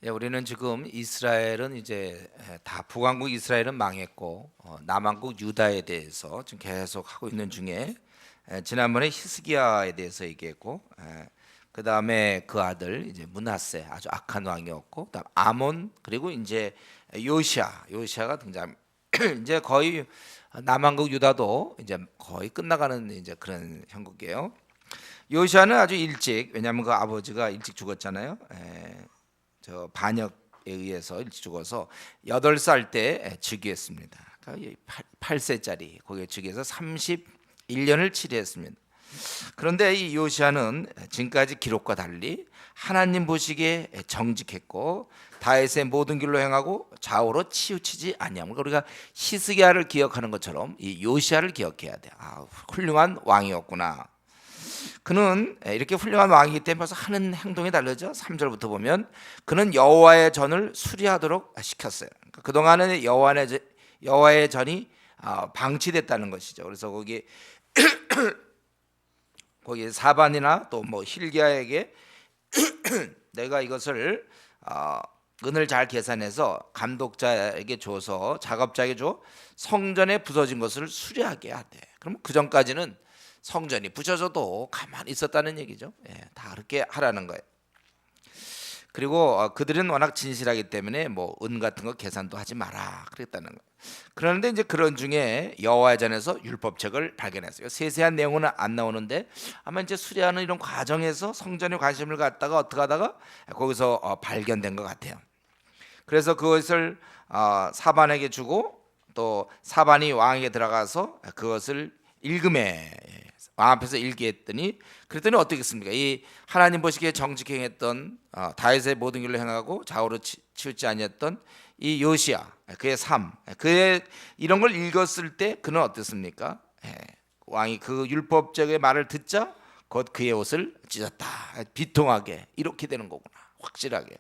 예, 우리는 지금 이스라엘은 이제 다 북왕국 이스라엘은 망했고 남왕국 유다에 대해서 지금 계속 하고 있는 중에 지난번에 히스기야에 대해서 얘기했고 그 다음에 그 아들 이제 므낫세 아주 악한 왕이었고 그다음 아몬 그리고 이제 요시아가 등장. 이제 거의 남왕국 유다도 이제 거의 끝나가는 이제 그런 형국이에요. 요시아는 아주 일찍, 왜냐하면 그 아버지가 일찍 죽었잖아요. 저 반역에 의해서 일찍 죽어서 8살 때 즉위했습니다. 그러니까 8세짜리 거기에 즉위해서 31년을 치르했습니다. 그런데 이 요시아는 지금까지 기록과 달리 하나님 보시기에 정직했고 다윗의 모든 길로 행하고 좌우로 치우치지 아니함을, 우리가 히스기야를 기억하는 것처럼 이 요시아를 기억해야 돼. 훌륭한 왕이었구나. 그는 이렇게 훌륭한 왕이기 때문에 벌써 하는 행동이 다르죠. 3절부터 보면 그는 여호와의 전을 수리하도록 시켰어요. 그러니까 그동안은 여호와의 전이 방치됐다는 것이죠. 그래서 거기 사반이나 또 뭐 힐기야에게 내가 이것을 은을 잘 계산해서 감독자에게 줘서 작업자에게 줘 성전에 부서진 것을 수리하게 하되, 그럼 그 전까지는 성전이 부셔져도 가만히 있었다는 얘기죠. 다 그렇게 하라는 거예요. 그리고 그들은 워낙 진실하기 때문에 뭐 은 같은 거 계산도 하지 마라 그랬다는 거예요. 그런데 이제 그런 중에 여호와의 전에서 율법책을 발견했어요. 세세한 내용은 안 나오는데 아마 이제 수리하는 이런 과정에서 성전에 관심을 갖다가 어떻게 하다가 거기서 발견된 것 같아요. 그래서 그것을 사반에게 주고 또 사반이 왕에게 들어가서 그것을 읽음에 왕 앞에서 읽게 했더니, 그랬더니 어떻겠습니까? 이 하나님 보시기에 정직히 행했던 다윗의 모든 길로 행하고 좌우로 치우지 아니했던 이 요시야, 그의 삶, 그의 이런 걸 읽었을 때 그는 어땠습니까? 왕이 그 율법적의 말을 듣자 곧 그의 옷을 찢었다. 비통하게 이렇게 되는 거구나. 확실하게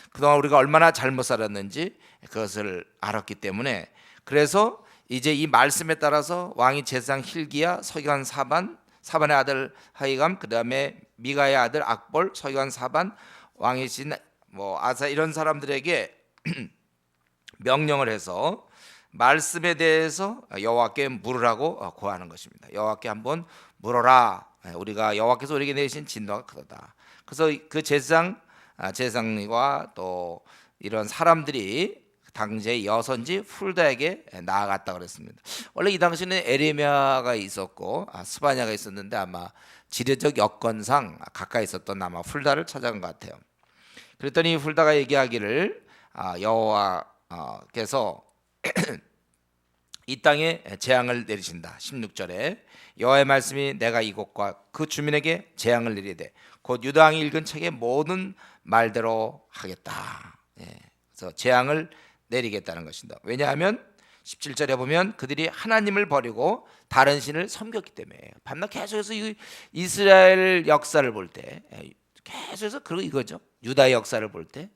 그동안 우리가 얼마나 잘못 살았는지 그것을 알았기 때문에, 그래서 이제 이 말씀에 따라서 왕이 제사장 힐기야, 서기관 사반의 아들 하이감, 그 다음에 미가의 아들 악볼, 서기관 사반, 왕이신 뭐 아사, 이런 사람들에게 명령을 해서 말씀에 대해서 여호와께 물으라고 고하는 것입니다. 여호와께 한번 물어라. 우리가 여호와께서 우리에게 내신 진노가 크다. 그래서 그 제사장과 또 이런 사람들이 당시의 여선지 훌다에게 나아갔다 그랬습니다. 원래 이 당시는 에레미야가 있었고 스바냐가 있었는데 아마 지리적 여건상 가까이 있었던 아마 훌다를 찾아간 것 같아요. 그랬더니 훌다가 얘기하기를 여호와께서 이 땅에 재앙을 내리신다. 16절에 여호와의 말씀이 내가 이곳과 그 주민에게 재앙을 내리되 곧 유다 왕이 읽은 책의 모든 말대로 하겠다. 그래서 재앙을 내리겠다는 것입니다. 왜냐하면 17절에 보면 그들이 하나님을 버리고 다른 신을 섬겼기 때문에. 밤낮 계속해서 이스라엘 역사를 볼 때 계속해서 이거죠. 유다의 역사를 볼 때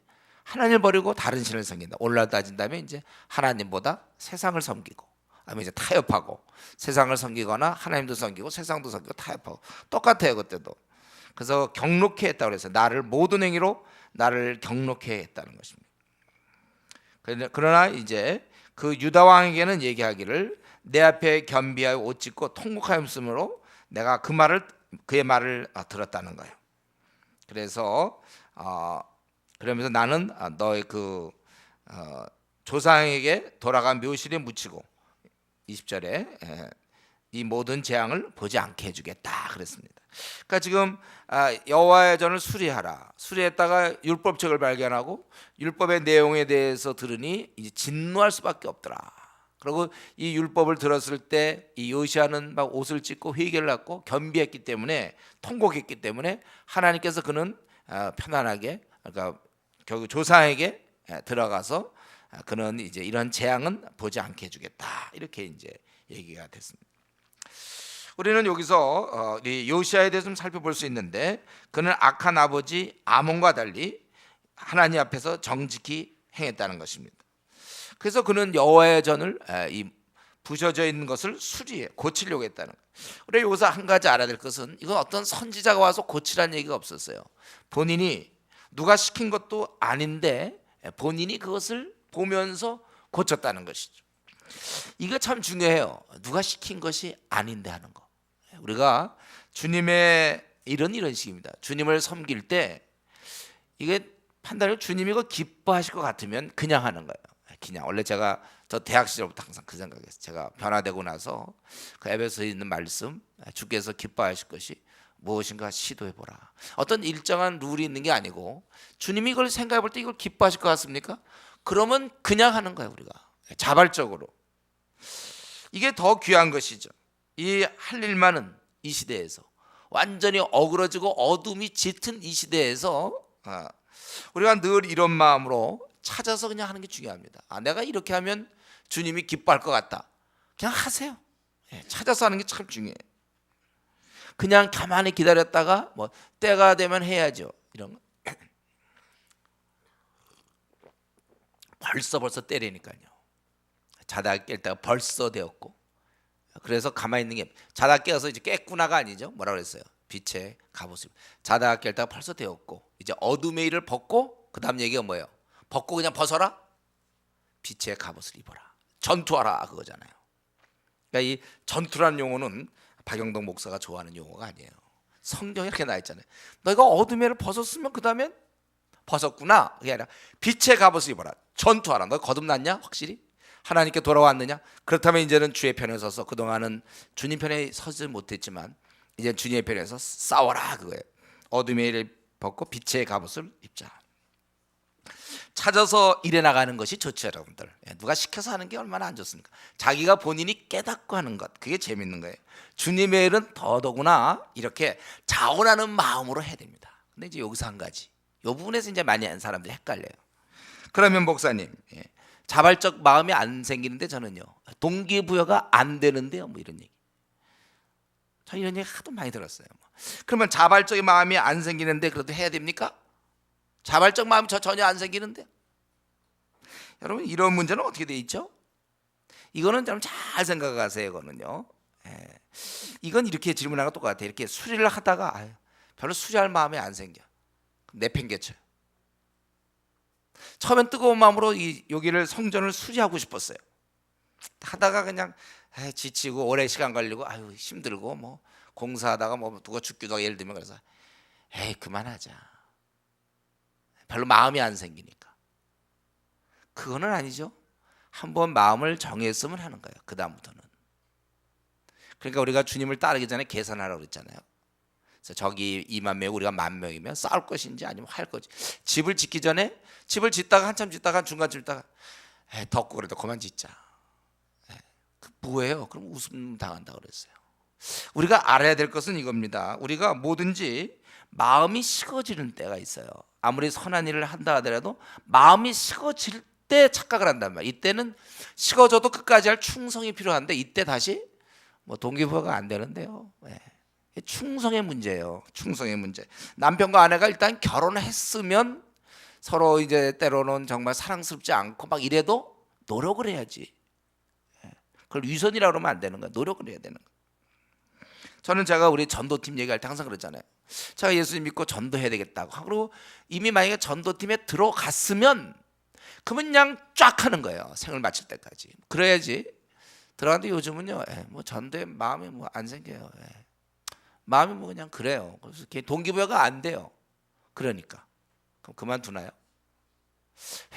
하나님을 버리고 다른 신을 섬긴다. 오늘날 따진다면 이제 하나님보다 세상을 섬기고, 아니면 이제 타협하고, 세상을 섬기거나 하나님도 섬기고 세상도 섬기고 타협하고 똑같아요 그때도. 그래서 경록해 했다고 그래서 나를 모든 행위로 나를 경록해 했다는 것입니다. 그러나 이제 그 유다 왕에게는 얘기하기를 내 앞에 겸비하여 옷 찢고 통곡하였으므로 내가 그의 말을 들었다는 거예요. 그래서 그러면서 나는 너의 그 조상에게 돌아간 묘실에 묻히고 20절에 이 모든 재앙을 보지 않게 해주겠다 그랬습니다. 그러니까 지금 여호와의 전을 수리했다가 율법책을 발견하고 율법의 내용에 대해서 들으니 이제 진노할 수밖에 없더라. 그리고 이 율법을 들었을 때 이 요시아는 막 옷을 찢고 회개를 하고 겸비했기 때문에, 통곡했기 때문에 하나님께서 그는 편안하게, 그러니까 결국 조상에게 들어가서 그는 이제 이런 재앙은 보지 않게 해주겠다 이렇게 이제 얘기가 됐습니다. 우리는 여기서 이 요시아에 대해서 좀 살펴볼 수 있는데, 그는 악한 아버지 아몬과 달리 하나님 앞에서 정직히 행했다는 것입니다. 그래서 그는 여호와의 전을 이 부셔져 있는 것을 고치려고 했다는 거예요. 우리 여기서 한 가지 알아야 될 것은, 이건 어떤 선지자가 와서 고치라는 얘기가 없었어요. 본인이 누가 시킨 것도 아닌데 본인이 그것을 보면서 고쳤다는 것이죠. 이거 참 중요해요. 누가 시킨 것이 아닌데 하는 거. 우리가 주님의 일은 이런 식입니다. 주님을 섬길 때 이게 판단을 주님이 이거 기뻐하실 것 같으면 그냥 하는 거예요. 그냥 원래 제가 저 대학 시절부터 항상 그 생각했어요. 제가 변화되고 나서 그 에베소에 있는 말씀, 주께서 기뻐하실 것이 무엇인가 시도해보라. 어떤 일정한 룰이 있는 게 아니고 주님이 이걸 생각해볼 때 이걸 기뻐하실 것 같습니까? 그러면 그냥 하는 거예요. 우리가 자발적으로. 이게 더 귀한 것이죠. 이 할 일만은 이 시대에서 완전히 어그러지고 어둠이 짙은 이 시대에서 우리가 늘 이런 마음으로 찾아서 그냥 하는 게 중요합니다. 내가 이렇게 하면 주님이 기뻐할 것 같다. 그냥 하세요. 찾아서 하는 게 참 중요해요. 그냥 가만히 기다렸다가 뭐 때가 되면 해야죠. 이런 거. 벌써 때리니까요. 자다가 깰 때가 벌써 되었고. 그래서 가만히 있는 게 자다가 깨어서 이제 깼구나가 아니죠. 뭐라 그랬어요? 빛의 갑옷을. 자다가 깰 때가 벌써 되었고 이제 어둠의 일을 벗고 그다음 얘기가 뭐예요? 벗고 그냥 벗어라. 빛의 갑옷을 입어라. 전투하라 그거잖아요. 그러니까 이 전투라는 용어는 박영동 목사가 좋아하는 용어가 아니에요. 성경에 이렇게 나와 있잖아요. 너희가 어둠의 일을 벗었으면 그다음엔 벗었구나. 그게 아니라 빛의 갑옷을 입어라. 전투하라. 너 거듭났냐? 확실히? 하나님께 돌아왔느냐? 그렇다면 이제는 주의 편에 서서 그동안은 주님 편에 서지 못했지만 이제 주님의 편에서 싸워라 그거예요. 어둠의 일을 벗고 빛의 갑옷을 입자. 찾아서 일해 나가는 것이 좋죠, 여러분들. 누가 시켜서 하는 게 얼마나 안 좋습니까? 자기가 본인이 깨닫고 하는 것, 그게 재밌는 거예요. 주님의 일은 더더구나 이렇게 자원하는 마음으로 해야 됩니다. 근데 이제 여기서 한 가지, 이 부분에서 이제 많이 하는 사람들이 헷갈려요. 그러면 목사님, 자발적 마음이 안 생기는데 저는요, 동기부여가 안 되는데요, 뭐 이런 얘기. 저 이런 얘기 하도 많이 들었어요. 그러면 자발적인 마음이 안 생기는데 그래도 해야 됩니까? 자발적 마음이 전혀 안 생기는데. 여러분 이런 문제는 어떻게 돼 있죠? 이거는 좀 잘 생각하세요. 이거는요. 이건 이렇게 질문하는 거 똑같아요. 이렇게 수리를 하다가 별로 수리할 마음이 안 생겨. 내팽개쳐요. 처음엔 뜨거운 마음으로 여기를 성전을 수리하고 싶었어요. 하다가 그냥 지치고 오래 시간 걸리고 힘들고 뭐 공사하다가 뭐 누가 죽기도 하고 예를 들면 그래서 그만하자. 별로 마음이 안 생기니까. 그거는 아니죠. 한번 마음을 정했으면 하는 거예요. 그 다음부터는. 그러니까 우리가 주님을 따르기 전에 계산하라고 그랬잖아요. 그래서 저기 2만 명 우리가 10,000명이면 싸울 것인지 아니면 할 것인지. 집을 짓기 전에 집을 짓다가 한참 짓다가 중간쯤 짓다가 덥고 그래도 그만 짓자. 그 뭐예요? 그럼 웃음 당한다고 그랬어요. 우리가 알아야 될 것은 이겁니다. 우리가 뭐든지 마음이 식어지는 때가 있어요. 아무리 선한 일을 한다 하더라도 마음이 식어질 때 착각을 한단 말이에요. 이때는 식어져도 끝까지 할 충성이 필요한데 이때 다시 뭐 동기부여가 안 되는데요. 충성의 문제예요. 충성의 문제. 남편과 아내가 일단 결혼했으면 서로 이제 때로는 정말 사랑스럽지 않고 막 이래도 노력을 해야지. 그걸 위선이라고 그러면 안 되는 거야. 노력을 해야 되는 거야. 저는 제가 우리 전도팀 얘기할 때 항상 그랬잖아요. 제가 예수님 믿고 전도해야 되겠다고. 그리고 이미 만약에 전도팀에 들어갔으면 그러면 그냥 쫙 하는 거예요. 생을 마칠 때까지. 그래야지. 들어갔는데 요즘은요, 뭐 전도에 마음이 뭐 안 생겨요. 마음이 뭐 그냥 그래요. 그래서 동기부여가 안 돼요. 그러니까 그럼 그만두나요?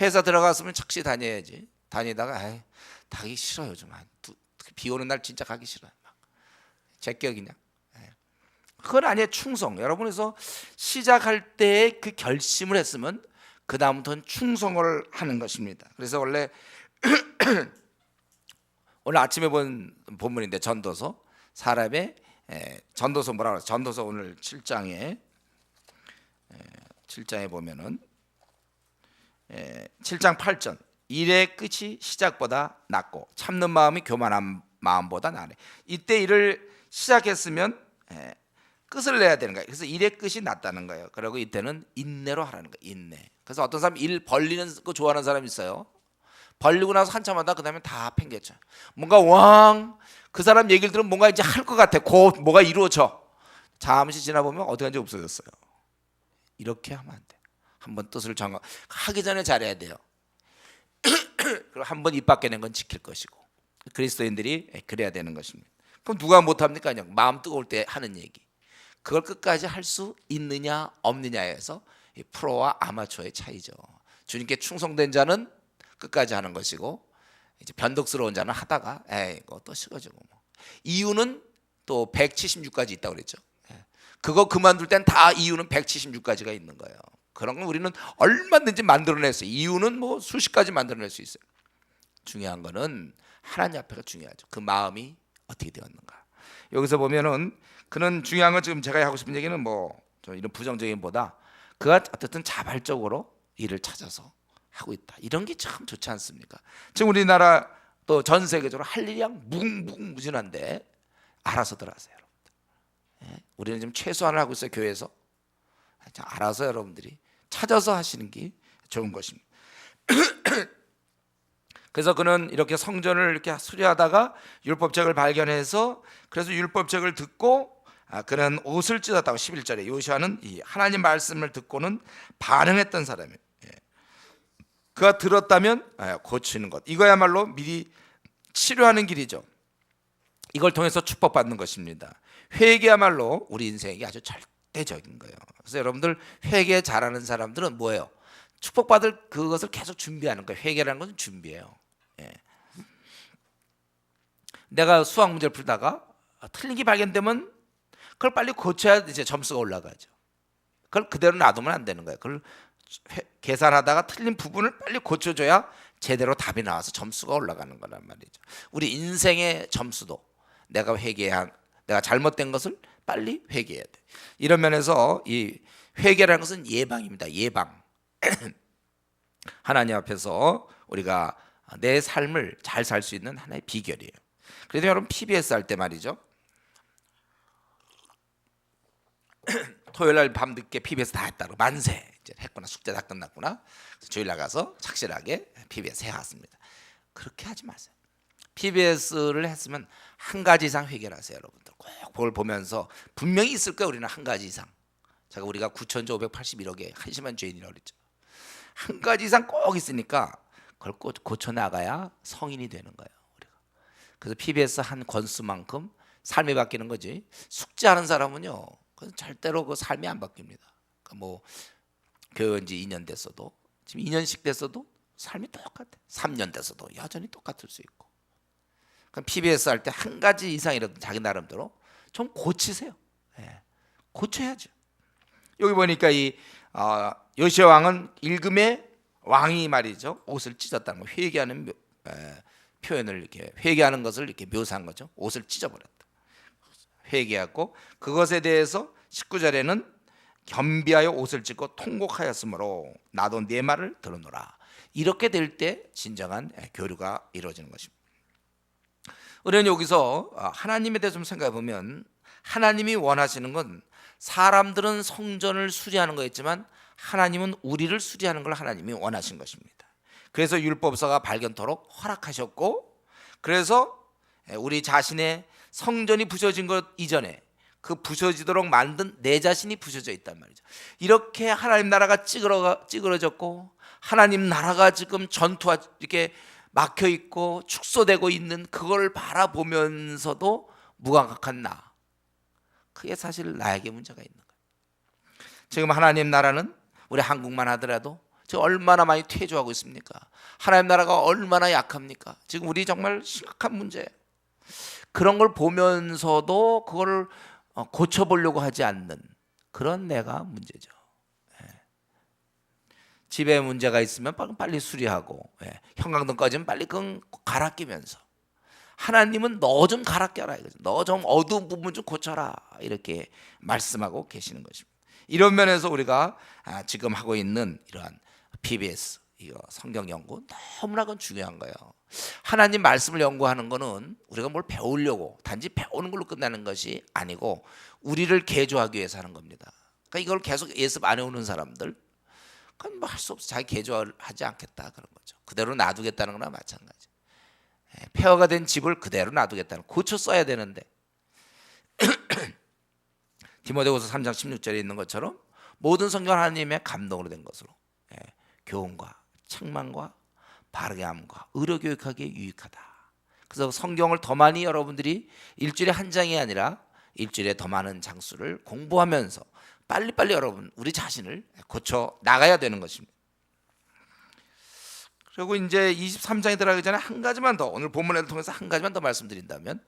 회사 들어갔으면 착시 다녀야지. 다니다가 가기 싫어요. 요즘 비 오는 날 진짜 가기 싫어요. 제격이냐? 그건 아니에요. 충성. 여러분에서 시작할 때 그 결심을 했으면 그 다음부터는 충성을 하는 것입니다. 그래서 원래 오늘 아침에 본 본문인데 전도서 사람의 전도서 뭐라고 그래요? 전도서 오늘 7장에 보면은 7장 8절 일의 끝이 시작보다 낫고 참는 마음이 교만한 마음보다 나네. 이때 일을 시작했으면 끝을 내야 되는 거예요. 그래서 일의 끝이 낫다는 거예요. 그리고 이때는 인내로 하라는 거예요. 인내. 그래서 어떤 사람 일 벌리는 거 좋아하는 사람이 있어요. 벌리고 나서 한참 하다 그다음에 다 팽개쳐. 뭔가 그 사람 얘기를 들으면 뭔가 이제 할 것 같아. 곧 뭐가 이루어져. 잠시 지나 보면 어디 간지 없어졌어요. 이렇게 하면 안 돼. 한번 뜻을 정하 하기 전에 잘해야 돼요. 그리고 한번 입 밖에 낸 건 지킬 것이고 그리스도인들이 그래야 되는 것입니다. 그럼 누가 못합니까? 그냥 마음 뜨거울 때 하는 얘기. 그걸 끝까지 할 수 있느냐 없느냐에서 프로와 아마추어의 차이죠. 주님께 충성된 자는 끝까지 하는 것이고 이제 변덕스러운 자는 하다가 에이 이거 또 식어지고 뭐. 이유는 또 176까지 있다고 그랬죠. 그거 그만둘 땐 다 이유는 176까지가 있는 거예요. 그런 건 우리는 얼마든지 만들어낼 수 있어요. 이유는 뭐 수십 가지 만들어낼 수 있어요. 중요한 거는 하나님 앞에가 중요하죠. 그 마음이 어떻게 되었는가. 여기서 보면은 그는 중요한 건 지금 제가 하고 싶은 얘기는 뭐 이런 부정적인 보다 그가 어쨌든 자발적으로 일을 찾아서 하고 있다. 이런 게 참 좋지 않습니까? 지금 우리나라 또 전 세계적으로 할 일이 무궁무진한데 알아서들 하세요, 여러분들. 우리는 지금 최소한을 하고 있어요, 교회에서. 알아서 여러분들이 찾아서 하시는 게 좋은 것입니다. 그래서 그는 이렇게 성전을 이렇게 수리하다가 율법책을 발견해서 그래서 율법책을 듣고 그는 옷을 찢었다고 11절에 요시아는 이 하나님 말씀을 듣고는 반응했던 사람이에요. 그가 들었다면 고치는 것 이거야말로 미리 치료하는 길이죠. 이걸 통해서 축복받는 것입니다. 회개야말로 우리 인생에게 아주 절대적인 거예요. 그래서 여러분들 회개 잘하는 사람들은 뭐예요? 축복받을 그것을 계속 준비하는 거예요. 회개라는 것은 준비예요. 내가 수학 문제를 풀다가 틀린 게 발견되면 그걸 빨리 고쳐야 이제 점수가 올라가죠. 그걸 그대로 놔두면 안 되는 거예요. 그걸 계산하다가 틀린 부분을 빨리 고쳐줘야 제대로 답이 나와서 점수가 올라가는 거란 말이죠. 우리 인생의 점수도 내가 잘못된 것을 빨리 회개해야 돼. 이런 면에서 이 회개라는 것은 예방입니다. 예방. 하나님 앞에서 우리가 내 삶을 잘 살 수 있는 하나의 비결이에요. 그래서 여러분 PBS 할 때 말이죠. 토요일날 밤늦게 PBS 다 했다. 만세 이제 했구나. 숙제 다 끝났구나. 주일날 가서 착실하게 PBS 해왔습니다. 그렇게 하지 마세요. PBS를 했으면 한 가지 이상 회개를 하세요, 여러분들. 꼭 그걸 보면서 분명히 있을 거예요. 우리는 한 가지 이상. 우리가 9,581억의 한심한 죄인이라고 그랬죠. 한 가지 이상 꼭 있으니까 그걸 꼭 고쳐 나가야 성인이 되는 거예요. 우리가. 그래서 PBS 한 권수만큼 삶이 바뀌는 거지. 숙제하는 사람은요, 절대로 그 삶이 안 바뀝니다. 뭐 교회 온 지 2년 됐어도 지금 2년씩 됐어도 삶이 똑같아. 3년 됐어도 여전히 똑같을 수 있고. 그럼 PBS 할 때 한 가지 이상이라도 자기 나름대로 좀 고치세요. 고쳐야죠. 여기 보니까 이 요시아 왕은 일금의 왕이 말이죠. 옷을 찢었다는 거. 회개하는 표현을 이렇게 회개하는 것을 이렇게 묘사한 거죠. 옷을 찢어버렸다. 회개하고 그것에 대해서 19절에는 겸비하여 옷을 찢고 통곡하였으므로 나도 네 말을 들어노라. 이렇게 될 때 진정한 교류가 이루어지는 것입니다. 우리는 여기서 하나님에 대해서 좀 생각해 보면 하나님이 원하시는 건 사람들은 성전을 수리하는 거였지만 하나님은 우리를 수리하는 걸 하나님이 원하신 것입니다. 그래서 율법서가 발견토록 허락하셨고 그래서 우리 자신의 성전이 부서진 것 이전에 그 부서지도록 만든 내 자신이 부서져 있단 말이죠. 이렇게 하나님 나라가 찌그러졌고 하나님 나라가 지금 전투와 이렇게 막혀 있고 축소되고 있는 그걸 바라보면서도 무감각한 나. 그게 사실 나에게 문제가 있는 거예요. 지금 하나님 나라는 우리 한국만 하더라도 지금 얼마나 많이 퇴조하고 있습니까? 하나님 나라가 얼마나 약합니까? 지금 우리 정말 심각한 문제예요. 그런 걸 보면서도 그걸 고쳐보려고 하지 않는 그런 내가 문제죠. 집에 문제가 있으면 빨리 수리하고 형광등 꺼지면 빨리 그건 갈아 끼면서 하나님은 너 좀 갈아 껴라, 너 좀 어두운 부분 좀 고쳐라 이렇게 말씀하고 계시는 것입니다. 이런 면에서 우리가 지금 하고 있는 이러한 PBS 이거 성경 연구 너무나 그건 중요한 거예요. 하나님 말씀을 연구하는 거는 우리가 뭘 배우려고 단지 배우는 걸로 끝나는 것이 아니고 우리를 개조하기 위해서 하는 겁니다. 그러니까 이걸 계속 예습 안 해오는 사람들 그건 뭐 할 수 없어. 자기 개조하지 않겠다 그런 거죠. 그대로 놔두겠다는 거나 마찬가지. 폐허가 된 집을 그대로 놔두겠다는 고쳐 써야 되는데 디모데후서 3장 16절에 있는 것처럼 모든 성경 하나님의 감동으로 된 것으로 교훈과 책망과 바르게 함과 의료 교육하기에 유익하다. 그래서 성경을 더 많이 여러분들이 일주일에 한 장이 아니라 일주일에 더 많은 장수를 공부하면서 빨리빨리 여러분 우리 자신을 고쳐 나가야 되는 것입니다. 그리고 이제 23장에 들어가기 전에 한 가지만 더, 오늘 본문을 통해서 한 가지만 더 말씀드린다면,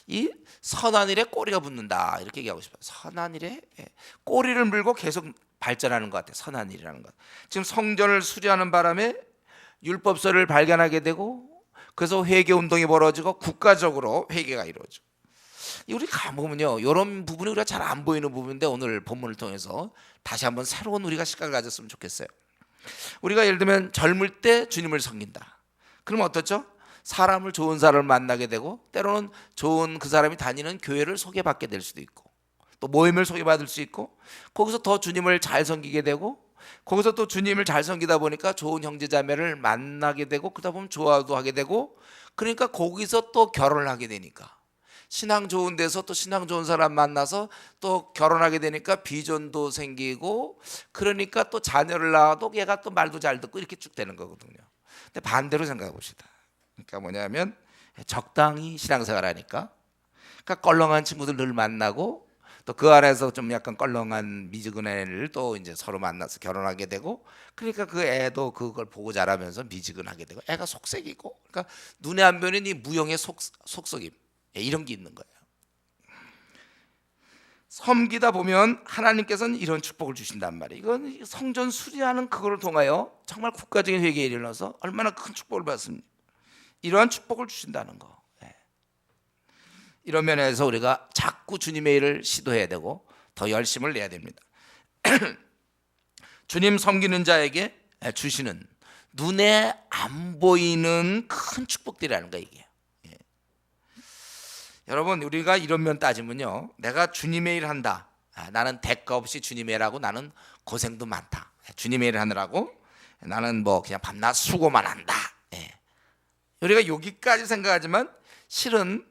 이 선한 일에 꼬리가 붙는다 이렇게 얘기하고 싶어요. 선한 일에 꼬리를 물고 계속 발전하는 것 같아요. 선한 일이라는 것. 지금 성전을 수리하는 바람에 율법서를 발견하게 되고, 그래서 회개 운동이 벌어지고 국가적으로 회개가 이루어져. 우리 가보면요, 이런 부분이 우리가 잘 안 보이는 부분인데 오늘 본문을 통해서 다시 한번 새로운 우리가 시각을 가졌으면 좋겠어요. 우리가 예를 들면 젊을 때 주님을 섬긴다. 그러면 어떻죠? 사람을, 좋은 사람을 만나게 되고, 때로는 좋은 그 사람이 다니는 교회를 소개받게 될 수도 있고, 또 모임을 소개받을 수 있고, 거기서 더 주님을 잘 섬기게 되고, 거기서 또 주님을 잘 섬기다 보니까 좋은 형제자매를 만나게 되고, 그러다 보면 좋아도 하게 되고, 그러니까 거기서 또 결혼을 하게 되니까, 신앙 좋은 데서 또 신앙 좋은 사람 만나서 또 결혼하게 되니까 비전도 생기고, 그러니까 또 자녀를 낳아도 얘가 또 말도 잘 듣고 이렇게 쭉 되는 거거든요. 근데 반대로 생각해 봅시다. 그러니까 뭐냐면 적당히 신앙생활 하니까, 그러니까 껄렁한 친구들 늘 만나고, 또 그 안에서 좀 약간 껄렁한 미지근한 또 이제 서로 만나서 결혼하게 되고, 그러니까 그 애도 그걸 보고 자라면서 미지근하게 되고, 애가 속색이고, 그러니까 눈에 안 보이는 이 무형의 속속임, 이런 게 있는 거예요. 섬기다 보면 하나님께서는 이런 축복을 주신단 말이에요. 이건 성전 수리하는 그거를 통하여 정말 국가적인 회개에 이르러서 얼마나 큰 축복을 받습니다. 이러한 축복을 주신다는 거. 이런 면에서 우리가 자꾸 주님의 일을 시도해야 되고 더 열심을 내야 됩니다. 주님 섬기는 자에게 주시는 눈에 안 보이는 큰 축복들이라는 거예요. 이게. 여러분, 우리가 이런 면 따지면요, 내가 주님의 일 한다, 나는 대가 없이 주님의 일하고 나는 고생도 많다, 주님의 일을 하느라고 나는 뭐 그냥 밤낮 수고만 한다, 우리가 여기까지 생각하지만 실은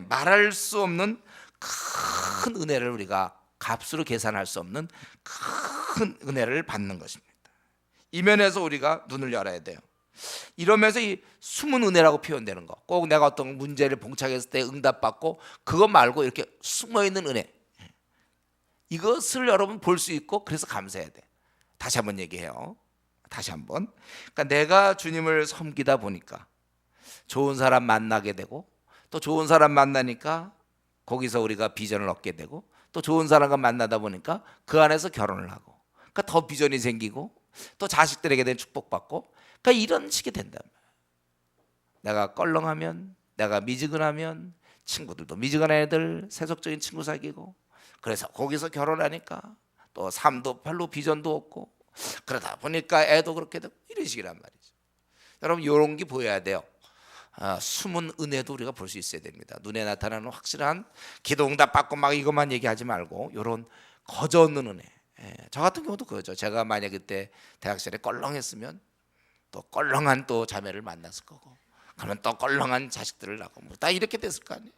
말할 수 없는 큰 은혜를, 우리가 값으로 계산할 수 없는 큰 은혜를 받는 것입니다. 이 면에서 우리가 눈을 열어야 돼요. 이러면서 이 숨은 은혜라고 표현되는 거, 꼭 내가 어떤 문제를 봉착했을 때 응답받고 그것 말고 이렇게 숨어있는 은혜, 이것을 여러분 볼 수 있고, 그래서 감사해야 돼. 다시 한번 얘기해요. 다시 한번. 그러니까 내가 주님을 섬기다 보니까 좋은 사람 만나게 되고, 또 좋은 사람 만나니까 거기서 우리가 비전을 얻게 되고, 또 좋은 사람과 만나다 보니까 그 안에서 결혼을 하고, 그러니까 더 비전이 생기고, 또 자식들에게 대한 축복받고, 그러니까 이런 식이 된다. 내가 껄렁하면, 내가 미지근하면 친구들도 미지근한 애들 세속적인 친구 사귀고, 그래서 거기서 결혼하니까 또 삶도 별로 비전도 없고, 그러다 보니까 애도 그렇게 되고, 이런 식이란 말이죠. 여러분, 이런 게 보여야 돼요. 숨은 은혜도 우리가 볼 수 있어야 됩니다. 눈에 나타나는 확실한 기도 응답 받고 막 이것만 얘기하지 말고, 이런 거저 없는 은혜. 저 같은 경우도 그거죠. 제가 만약 그때 대학 시절에 껄렁했으면 또 껄렁한 또 자매를 만났을 거고, 그러면 또 껄렁한 자식들을 낳고, 뭐 다 이렇게 됐을 거 아니에요.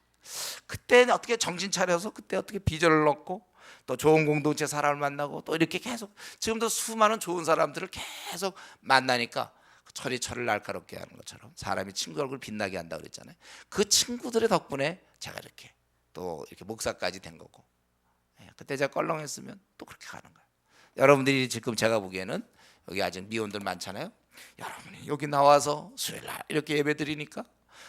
그때 어떻게 정신 차려서 그때 어떻게 비전을 얻고, 또 좋은 공동체 사람을 만나고, 또 이렇게 계속 지금도 수많은 좋은 사람들을 계속 만나니까 철이 철을 날카롭게 하는 것처럼 사람이 친구 얼굴 빛나게 한다고 그랬잖아요. 그 친구들의 덕분에 제가 이렇게 또 이렇게 목사까지 된 거고, 그때 제가 껄렁했으면 또 그렇게 가는 거예요. 여러분들이 지금 제가 보기에는 여기 아직 미혼들 많잖아요. 여러분이 여기 나와서 수요일날 이렇게 예배 드리니까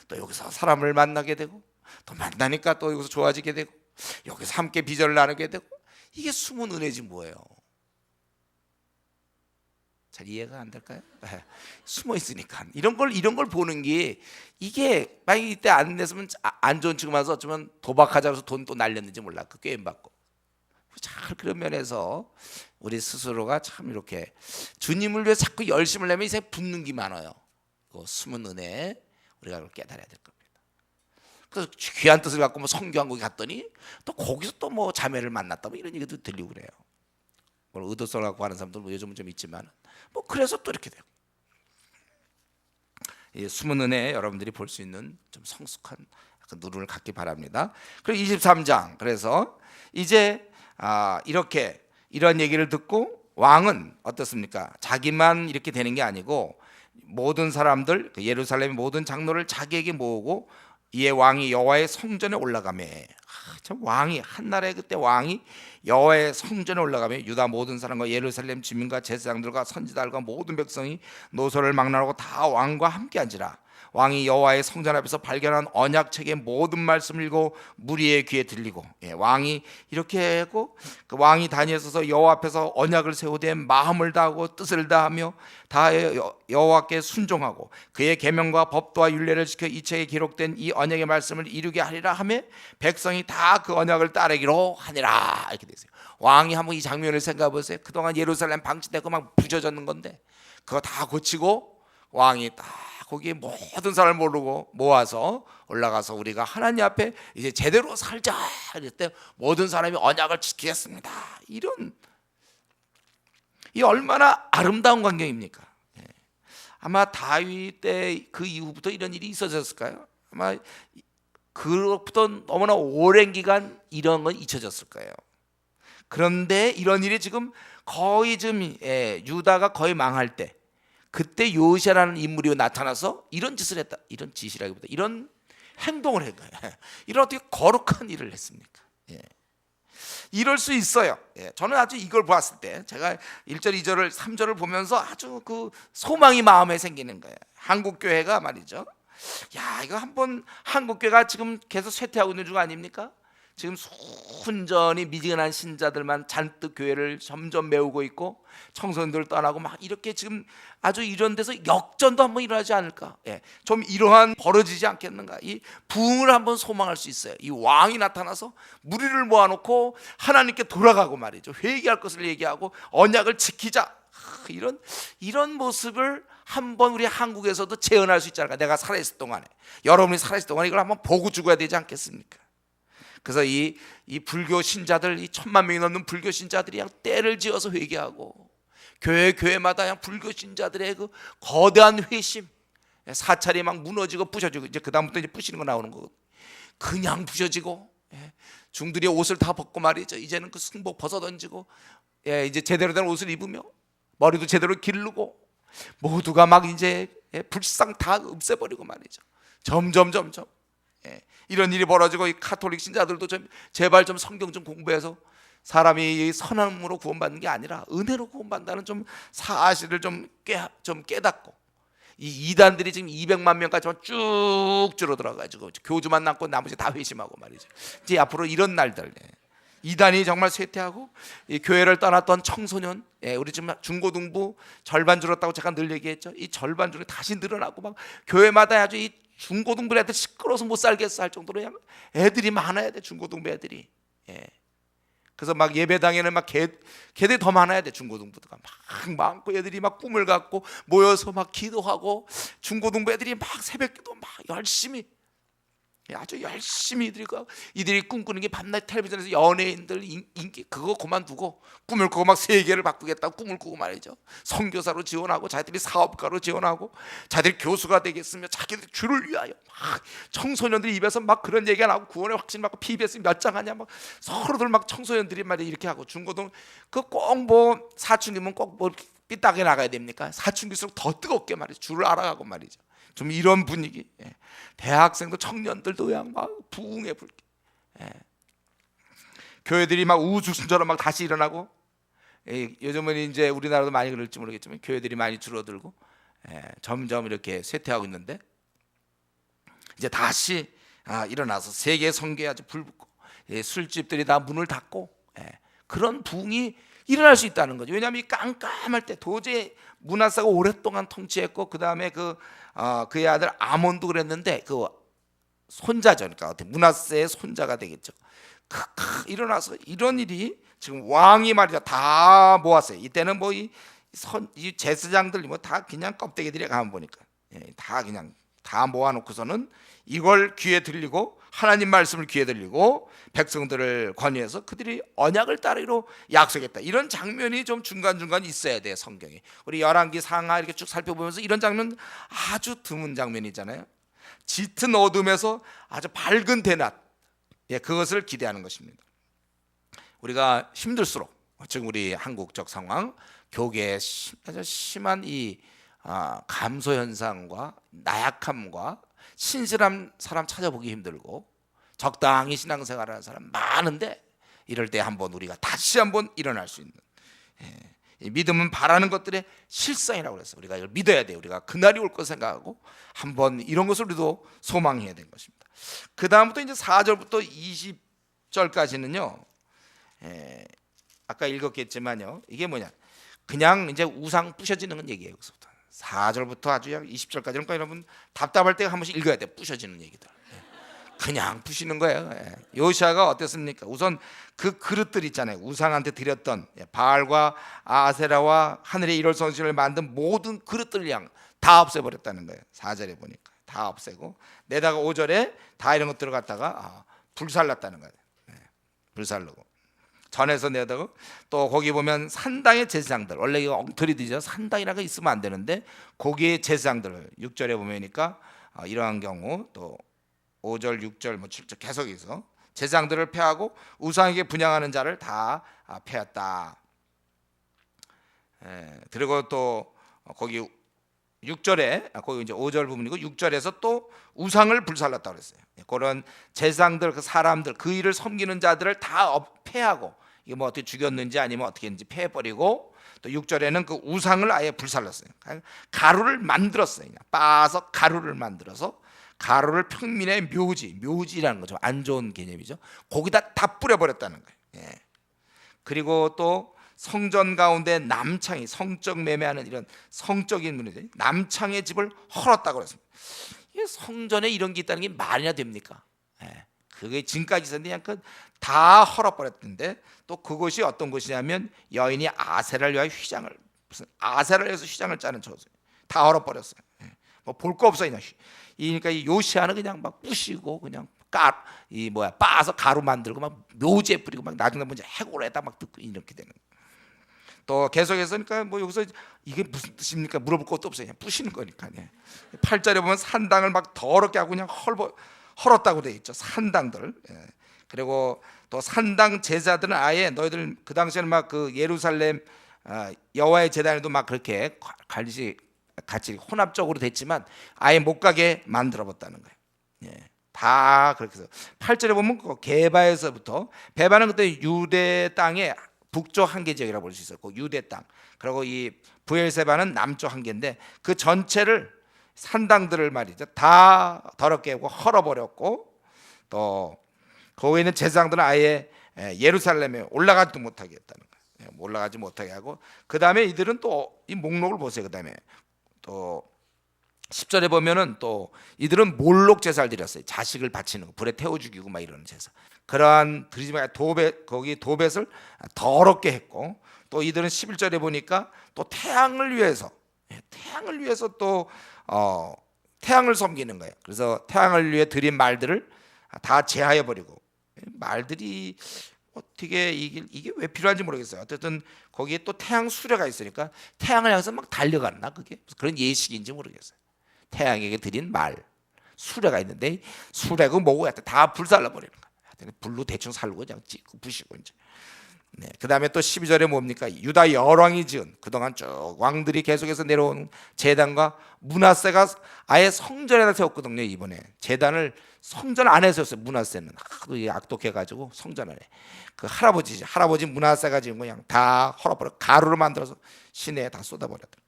또 여기서 사람을 만나게 되고, 또 만나니까 또 여기서 좋아지게 되고, 여기서 함께 비전을 나누게 되고, 이게 숨은 은혜지 뭐예요. 잘 이해가 안 될까요? 숨어 있으니까 이런 걸 보는 게, 이게 만약 이때 안 냈으면 안 좋은 친구 만나서 어쩌면 도박하자고 해서 돈 또 날렸는지 몰라. 그 게임 받고. 잘 그런 면에서 우리 스스로가 참 이렇게 주님을 위해 자꾸 열심을 내면 인생에 붙는 게 많아요. 그 숨은 은혜 우리가 그걸 깨달아야 될 겁니다. 그래서 귀한 뜻을 갖고 뭐 성교한국에 갔더니 또 거기서 또 뭐 자매를 만났다, 뭐 이런 얘기도 들리고 그래요. 뭐 의도성을 갖고 하는 사람들 뭐 요즘은 좀 있지만, 뭐 그래서 또 이렇게 되고. 이 숨은 은혜 여러분들이 볼 수 있는 좀 성숙한 눈을 갖기 바랍니다. 그리고 23장, 그래서 이제 이렇게 이런 얘기를 듣고 왕은 어떻습니까? 자기만 이렇게 되는 게 아니고 모든 사람들, 예루살렘의 모든 장로를 자기에게 모으고 이에 왕이 여호와의 성전에 올라가매. 참 왕이 한나라에 그때 왕이 여호와의 성전에 올라가며 유다 모든 사람과 예루살렘 주민과 제사장들과 선지자들과 모든 백성이 노소를 막론하고 다 왕과 함께 앉으라. 왕이 여호와의 성전 앞에서 발견한 언약책의 모든 말씀을 읽고 무리의 귀에 들리고, 왕이 이렇게 하고 그 왕이 다니엘서서 여호와 앞에서 언약을 세우되 마음을 다하고 뜻을 다하며 다 여호와께 순종하고 그의 계명과 법도와 율례를 지켜 이 책에 기록된 이 언약의 말씀을 이루게 하리라 하며 백성이 다 그 언약을 따르기로 하니라. 이렇게 돼 있어요. 왕이 한번 이 장면을 생각해 보세요. 그동안 예루살렘 방치되고 막 부서졌는 건데 그거 다 고치고 왕이 딱 거기에 모든 사람을 모르고 모아서 올라가서 우리가 하나님 앞에 이제 제대로 살자 이럴 때 모든 사람이 언약을 지키겠습니다. 이런 이 얼마나 아름다운 광경입니까? 아마 다윗 때 그 이후부터 이런 일이 있어졌을까요? 아마 그로부터 너무나 오랜 기간 이런 건 잊혀졌을 거예요. 그런데 이런 일이 지금 거의 좀 유다가 거의 망할 때 그때 요시아라는 인물이 나타나서 이런 짓을 했다. 이런 짓이라기보다 이런 행동을 한 거예요. 이런 어떻게 거룩한 일을 했습니까? 이럴 수 있어요. 저는 아주 이걸 보았을 때 제가 1절, 2절을 3절을 보면서 아주 그 소망이 마음에 생기는 거예요. 한국 교회가 말이죠. 야, 이거 한번 한국 교회가 지금 계속 쇠퇴하고 있는 중 아닙니까? 지금 순전히 미지근한 신자들만 잔뜩 교회를 점점 메우고 있고 청소년들 떠나고 막 이렇게 지금 아주 이런 데서 역전도 한번 일어나지 않을까? 좀 이러한 벌어지지 않겠는가? 이 부흥을 한번 소망할 수 있어요. 이 왕이 나타나서 무리를 모아놓고 하나님께 돌아가고 말이죠. 회개할 것을 얘기하고 언약을 지키자. 이런 모습을 한번 우리 한국에서도 재현할 수 있지 않을까? 내가 살아있을 동안에, 여러분이 살아있을 동안에 이걸 한번 보고 죽어야 되지 않겠습니까? 그래서 이 불교 신자들, 이 1,000만 명이 넘는 불교 신자들이 그냥 때를 지어서 회개하고 교회마다 그냥 불교 신자들의 그 거대한 회심, 사찰이 막 무너지고 부셔지고 이제 그 다음부터 이제 부시는 거 나오는 거고 그냥 부셔지고 중들이 옷을 다 벗고 말이죠. 이제는 그 승복 벗어 던지고 이제 제대로 된 옷을 입으며 머리도 제대로 기르고 모두가 막 이제 불상 다 없애버리고 말이죠. 점점 이런 일이 벌어지고 이 카톨릭 신자들도 좀 제발 좀 성경 좀 공부해서 사람이 선함으로 구원받는 게 아니라 은혜로 구원받는다는 좀 사실을 좀 깨닫고 이 이단들이 지금 200만 명까지 쭉 줄어들어가지고 교주만 남고 나머지 다 회심하고 말이죠. 이제 앞으로 이런 날들 이단이 정말 쇠퇴하고 이 교회를 떠났던 청소년, 우리 지금 중고등부 절반 줄었다고 제가 늘 얘기했죠. 이 절반 줄이 다시 늘어나고 막 교회마다 아주 이 중고등부 애들 시끄러워서 못 살겠어 할 정도로 그냥 애들이 많아야 돼. 중고등부 애들이. 그래서 막 예배당에는 막 걔들이 더 많아야 돼. 중고등부가 막 많고 애들이 막 꿈을 갖고 모여서 막 기도하고 중고등부 애들이 막 새벽기도 막 열심히 아주 열심히 이들이 꿈꾸는 게 밤낮 텔레비전에서 연예인들 인기 그거 그만두고 꿈을 꾸고 막 세계를 바꾸겠다고 꿈을 꾸고 말이죠. 선교사로 지원하고 자기들이 사업가로 지원하고 자기들이 교수가 되겠으며 자기들 주를 위하여 막 청소년들이 입에서 막 그런 얘기가 나오고 구원의 확신 받고 PBS 몇 장 하냐 막 서로들 막 청소년들이 말이야 이렇게 하고 중고등 그 꼭 뭐 사춘기면 꼭 뭐 삐딱하게 나가야 됩니까? 사춘기일수록 더 뜨겁게 말이죠. 주를 알아가고 말이죠. 좀 이런 분위기. 대학생도 청년들도 그냥 막 부흥의 불길. 교회들이 막 우주순처럼 막 다시 일어나고 요즘은 이제 우리나라도 많이 그럴지 모르겠지만 교회들이 많이 줄어들고 점점 이렇게 쇠퇴하고 있는데 이제 다시 일어나서 세계 선교에 아주 불붙고 술집들이 다 문을 닫고 그런 부흥이 일어날 수 있다는 거죠. 왜냐하면 이 깜깜할 때 도저히 므낫사가 오랫동안 통치했고 그 다음에 그의 아들 아몬도 그랬는데 그 손자죠. 그러니까 므낫세의 손자가 되겠죠. 일어나서 이런 일이 지금 왕이 말이죠 다 모았어요. 이때는 뭐 이 제사장들 뭐 다 그냥 껍데기들이 가만 보니까 다 그냥 다 모아놓고서는 이걸 귀에 들리고 하나님 말씀을 귀에 들리고 백성들을 권유해서 그들이 언약을 따르기로 약속했다. 이런 장면이 좀 중간중간 있어야 돼요. 성경에 우리 열왕기 상하 이렇게 쭉 살펴보면서 이런 장면 아주 드문 장면이잖아요. 짙은 어둠에서 아주 밝은 대낮 그것을 기대하는 것입니다. 우리가 힘들수록 즉 우리 한국적 상황, 교계의 아주 심한 이 감소 현상과 나약함과 신실한 사람 찾아보기 힘들고 적당히 신앙생활하는 사람 많은데, 이럴 때 한번 우리가 다시 한번 일어날 수 있는, 이 믿음은 바라는 것들의 실상이라고 그랬어. 우리가 이걸 믿어야 돼. 우리가 그날이 올 것 생각하고 한번 이런 것을 우리도 소망해야 되는 것입니다. 그 다음부터 이제 4절부터 20절까지는요, 아까 읽었겠지만요, 이게 뭐냐, 그냥 이제 우상 부셔지는 얘기예요. 여기서부터 4절부터 아주 20절까지는, 그러니까 여러분 답답할 때 한 번씩 읽어야 돼. 부셔지는 얘기들. 그냥 부시는 거예요. 요시아가 어땠습니까? 우선 그 그릇들 있잖아요. 우상한테 드렸던 바알과 아세라와 하늘의 일월 성신을 만든 모든 그릇들 양 다 없애버렸다는 거예요. 4절에 보니까 다 없애고, 내다가 5절에 다 이런 것들을 갖다가 불살랐다는 거예요. 불살르고 전에서 내다가 또 거기 보면 산당의 제사장들, 원래 이거 엉터리들이죠. 산당이라고 있으면 안 되는데 거기에 제사장들 6절에 보면니까 이러한 경우, 또 5절, 6절, 7절 계속해서 제사장들을 패하고 우상에게 분향하는 자를 다 패했다. 그리고 또 거기 6절에, 거기 이제 5절 부분이고 6절에서 또 우상을 불살랐다고 그랬어요. 그런 제사장들, 그 사람들, 그 일을 섬기는 자들을 다 패하고, 이게 뭐 어떻게 죽였는지 아니면 어떻게 했는지 패해버리고, 또 6절에는 그 우상을 아예 불살랐어요. 가루를 만들었어요. 그냥 빻아서 가루를 만들어서, 가루를 평민의 묘지라는 거죠. 안 좋은 개념이죠. 거기다 다 뿌려버렸다는 거예요. 그리고 또 성전 가운데 남창이, 성적 매매하는 이런 성적인 문제들, 남창의 집을 헐었다고 그랬습니다. 성전에 이런 게 있다는 게 말이나 됩니까? 그게 지금까지 있었는데 그냥 다 헐어버렸던데, 또 그것이 어떤 것이냐면 여인이 아세라를 위하여 휘장을, 무슨 아세라를 위해서 휘장을 짜는 저었어요. 다 헐어버렸어요. 뭐 볼 거 없어 그냥. 그러니까 이 요시아는 그냥 막 부시고 그냥 빻아서 가루 만들고 막 묘지에 뿌리고 막 나중에 먼저 해골에다 막 듣고 이렇게 되는. 또 계속해서 그러니까 뭐 여기서 이게 무슨 뜻입니까? 물어볼 것도 없어요. 그냥 부시는 거니까. 8절에 보면 산당을 막 더럽게 하고 그냥 헐었다고 돼 있죠. 산당들. 그리고 또 산당 제사들은 아예 너희들 그 당시에는 막 그 예루살렘 여호와의 제단에도 막 그렇게 같이 혼합적으로 됐지만 아예 못 가게 만들어봤다는 거예요. 다 그렇게 해서 8절에 보면 그 게바에서부터, 베바는 그때 유대 땅의 북쪽 한계 지역이라고 볼 수 있었고, 유대 땅, 그리고 이 부엘세바는 남쪽 한계인데 그 전체를, 산당들을 말이죠, 다 더럽게 하고 헐어버렸고, 또 거기에 있는 제사장들은 아예 예루살렘에 올라가지도 못하게 했다는 거예요. 올라가지 못하게 하고, 그 다음에 이들은 또 이 목록을 보세요. 그 다음에 또 10절에 보면은 또 이들은 몰록 제사를 드렸어요. 자식을 바치는 거, 불에 태워 죽이고 막 이런 제사. 그러한 드리지만 거기 도벳을 더럽게 했고, 또 이들은 11절에 보니까 또 태양을 위해서 또 태양을 섬기는 거예요. 그래서 태양을 위해 드린 말들을 다 제하여 버리고, 말들이 어떻게 이게 왜 필요한지 모르겠어요. 어쨌든 거기에 또 태양 수레가 있으니까 태양을 향해서 막 달려갔나, 그게 그런 예식인지 모르겠어요. 태양에게 드린 말 수레가 있는데, 수레고 뭐고 다 불살라 버리는 거야. 불로 대충 살고 그냥 찍고 부시고 이제. 그 다음에 또 12절에 뭡니까? 유다 열왕이 지은, 그동안 쭉 왕들이 계속해서 내려온 제단과 므낫세가 아예 성전에다 세웠거든요. 이번에 제단을 성전 안에 세웠어요. 므낫세는 하도 악독해가지고 성전 안에, 그 할아버지 므낫세가 지은 거 그냥 다 헐어버려, 가루로 만들어서 시내에 다 쏟아버렸다.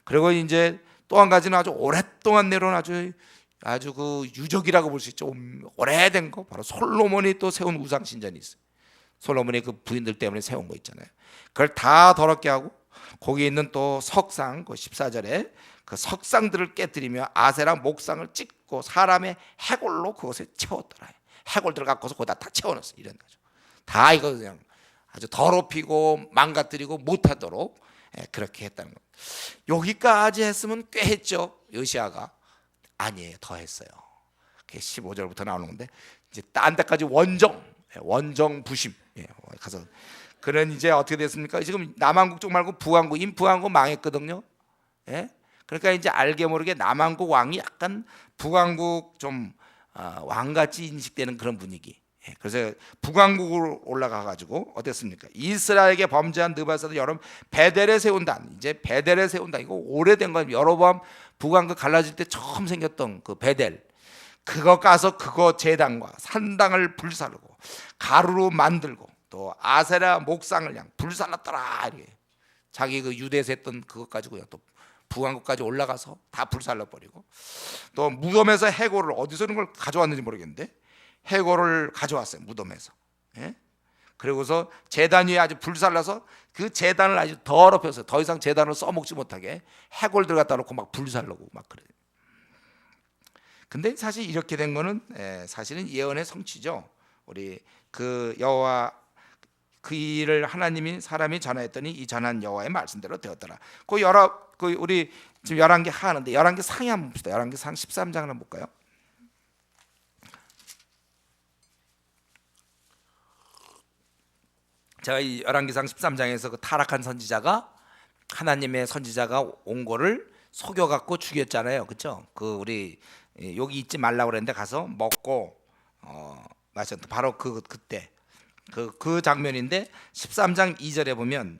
그리고 이제 또 한 가지는 아주 오랫동안 내려온 아주 그 유적이라고 볼 수 있죠. 오래된 거, 바로 솔로몬이 또 세운 우상 신전이 있어요. 솔로몬의 그 부인들 때문에 세운 거 있잖아요. 그걸 다 더럽게 하고, 거기에 있는 또 석상, 그 14절에 그 석상들을 깨뜨리며 아세라 목상을 찍고 사람의 해골로 그것을 채웠더라. 해골들을 갖고서 거기다 다 채워넣었어요. 이런 거죠. 다 이거 그냥 아주 더럽히고 망가뜨리고 못하도록 그렇게 했다는 거. 여기까지 했으면 꽤 했죠. 요시아가. 아니에요, 더 했어요. 그게 15절부터 나오는 건데, 이제 딴 데까지 원정 부심 가서, 그는 이제 어떻게 됐습니까? 지금 남한국 쪽 말고 북한국, 임북한국 망했거든요. 그러니까 이제 알게 모르게 남한국 왕이 약간 북한국 좀 왕같이 인식되는 그런 분위기. 그래서 북왕국으로 올라가 가지고 어땠습니까? 이스라엘에게 범죄한 느바사도 여러분 베델에 세운다. 이제 베델에 세운다. 이거 오래된 거예요. 여로보암 북왕국 갈라질 때 처음 생겼던 그 베델. 그거 가서 그거 제단과 산당을 불사르고 가루로 만들고 또 아세라 목상을 그냥 불살랐더라. 이렇게 자기 그 유대에서 했던 그것 가지고요. 또 북왕국까지 올라가서 다 불살라 버리고 또 무덤에서 해골을 어디서 이런 걸 가져왔는지 모르겠는데 해골을 가져왔어요. 무덤에서. 예? 그리고서 제단 위에 아주 불살라서 그 제단을 아주 더럽혀서 더 이상 제단을 써먹지 못하게 해골 들어갔다 놓고 막 불살르고 막 그래요. 근데 사실 이렇게 된 거는 사실은 예언의 성취죠. 우리 그 여호와 그 일을 하나님이 사람이 전하였더니 이 전한 여호와의 말씀대로 되었더라. 그 우리 지금 열왕기 하는데 열왕기 상에 한번 봅시다. 열왕기 상 13장을 한번 볼까요? 제가 이 열왕기상 13장에서 그 타락한 선지자가 하나님의 선지자가 온 거를 속여 갖고 죽였잖아요. 그렇죠? 그 우리 여기 있지 말라고 그랬는데 가서 먹고 마셨던 바로 그때 그 장면인데 13장 2절에 보면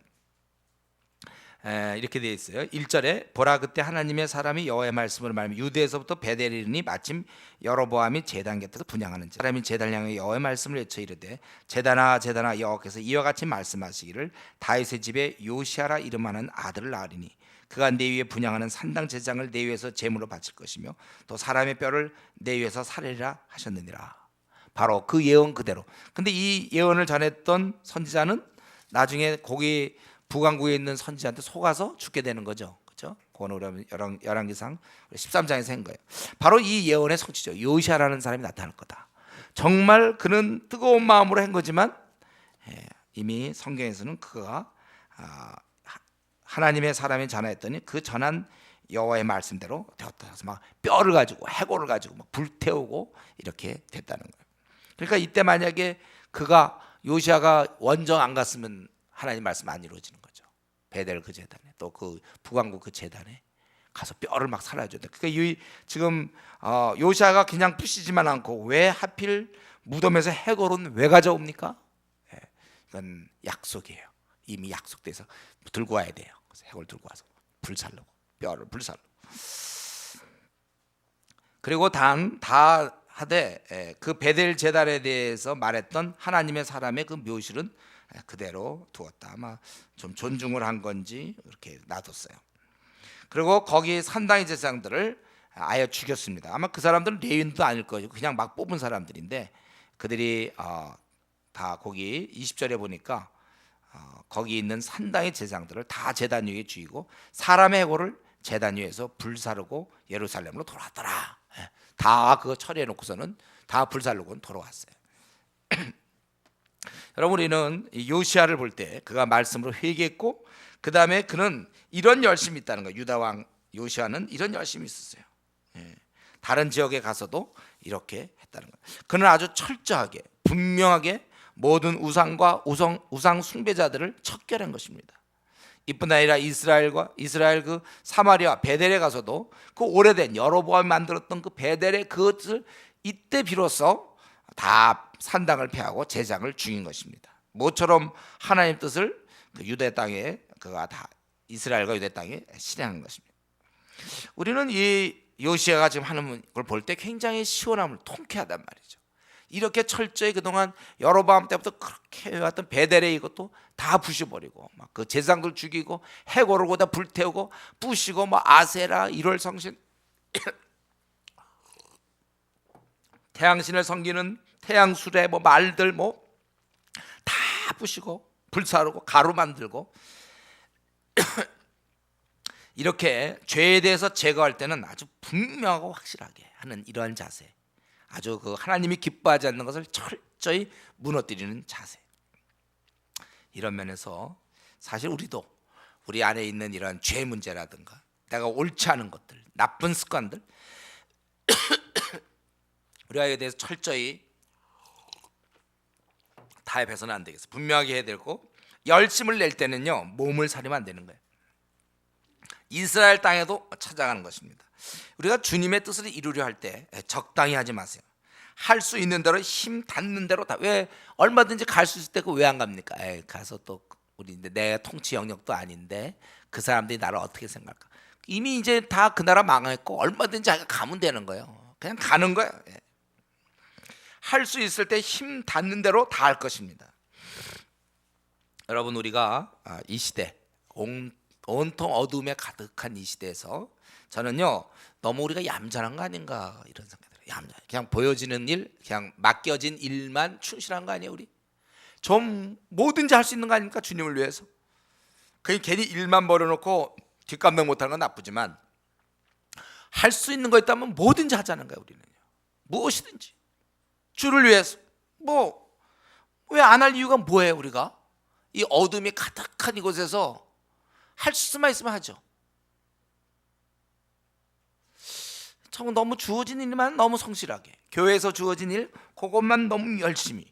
이렇게 되어 있어요. 1절에 보라 그때 하나님의 사람이 여호와의 말씀을 말하며 유대에서부터 베델에 이르니 마침 여로보암이 제단 곁에서 분향하는지 사람이 제단을 향해 여호와의 말씀을 외쳐 이르되 제단아 제단아 여호와께서 이와 같이 말씀하시기를 다윗의 집에 요시아라 이름하는 아들을 낳으리니 그가 내 위에 분향하는 산당 제장을 내 위에서 제물로 바칠 것이며 또 사람의 뼈를 내 위에서 살리라 하셨느니라. 바로 그 예언 그대로. 근데 이 예언을 전했던 선지자는 나중에 거기 북왕국에 있는 선지자한테 속아서 죽게 되는 거죠. 그렇죠? 그거는 열왕기상 13장에서 한 거예요. 바로 이 예언의 성취죠. 요시아라는 사람이 나타날 거다. 정말 그는 뜨거운 마음으로 한 거지만 이미 성경에서는 그가 하나님의 사람이 전하였더니 그 전한 여호와의 말씀대로 되었다. 그래서 막 뼈를 가지고 해골을 가지고 막 불태우고 이렇게 됐다는 거예요. 그러니까 이때 만약에 그가 요시아가 원정 안 갔으면 하나님 말씀 안 이루어지는 거죠. 베델 그 제단에 또 그 북왕국 그 제단에 가서 뼈를 막 살아줘야 돼. 그러니까 지금 요시아가 그냥 부시지만 않고 왜 하필 무덤에서 해골은 왜 가져옵니까? 이건 약속이에요. 이미 약속돼서 들고 와야 돼요. 그래서 해골 들고 와서 불살르고 뼈를 불살르고 그리고 다 하되 그 베델 제단에 대해서 말했던 하나님의 사람의 그 묘실은 그대로 두었다. 아마 좀 존중을 한 건지 이렇게 놔뒀어요. 그리고 거기 산당의 제사장들을 아예 죽였습니다. 아마 그 사람들은 레위인도 아닐 거예요. 그냥 막 뽑은 사람들인데 그들이 다 거기 20절에 보니까 거기 있는 산당의 제사장들을 다 제단 위에 죽이고 사람의 해골을 제단 위에서 불사르고 예루살렘으로 돌아왔더라. 다 그거 처리해 놓고서는 다 불살르고 돌아왔어요. 여러분 우리는 요시아를 볼 때 그가 말씀으로 회개했고 그 다음에 그는 이런 열심이 있다는 거예요. 유다 왕 요시아는 이런 열심이 있었어요. 다른 지역에 가서도 이렇게 했다는 거예요. 그는 아주 철저하게 분명하게 모든 우상과 우상 숭배자들을 척결한 것입니다. 이뿐 아니라 이스라엘 그 사마리아 베델에 가서도 그 오래된 여로보암이 만들었던 그 베델의 그것을 이때 비로소 다 산당을 폐하고 제장을 죽인 것입니다. 모처럼 하나님 뜻을 그 유대 땅에 그가 다 이스라엘과 유대 땅에 실행한 것입니다. 우리는 이 요시아가 지금 하는 걸 볼 때 굉장히 시원함을 통쾌하단 말이죠. 이렇게 철저히 그동안 여로보암 때부터 그렇게 해왔던 베델에 이것도 다 부셔버리고 막 그 제사장들 죽이고 해골을 거다 불태우고 부시고 뭐 아세라 1월 성신 태양신을 섬기는 태양수레 뭐 말들 뭐 다 부시고 불사르고 가루 만들고 이렇게 죄에 대해서 제거할 때는 아주 분명하고 확실하게 하는 이러한 자세, 아주 그 하나님이 기뻐하지 않는 것을 철저히 무너뜨리는 자세. 이런 면에서 사실 우리도 우리 안에 있는 이런 죄 문제라든가 내가 옳지 않은 것들, 나쁜 습관들 우리가 이에 대해서 철저히 타협해서는 안 되겠어. 분명하게 해야 되고 열심을 낼 때는요 몸을 사리면 안 되는 거예요. 이스라엘 땅에도 찾아가는 것입니다. 우리가 주님의 뜻을 이루려 할 때 적당히 하지 마세요. 할 수 있는 대로 힘 닿는 대로 다. 왜 얼마든지 갈 수 있을 때 그 왜 안 갑니까? 에이, 가서 또 우리 내 통치 영역도 아닌데 그 사람들이 나를 어떻게 생각할까? 이미 이제 다 그 나라 망했고 얼마든지 자기가 가면 되는 거예요. 그냥 가는 거예요. 예. 할 수 있을 때 힘 닿는 대로 다 할 것입니다. 여러분 우리가 이 시대 온통 어둠에 가득한 이 시대에서 저는요 너무 우리가 얌전한 거 아닌가 이런 생각이 들어요. 얌전 그냥 보여지는 일 그냥 맡겨진 일만 충실한 거 아니에요 우리? 좀 뭐든지 할 수 있는 거 아닙니까 주님을 위해서? 그냥 괜히 일만 벌여놓고 뒷감당 못하는 건 나쁘지만 할 수 있는 거 있다면 뭐든지 하자는 거예요 우리는요. 무엇이든지 주를 위해서 뭐 왜 안 할 이유가 뭐예요 우리가? 이 어둠이 가득한 이곳에서 할 수만 있으면 하죠. 참 너무 주어진 일만 너무 성실하게 교회에서 주어진 일 그것만 너무 열심히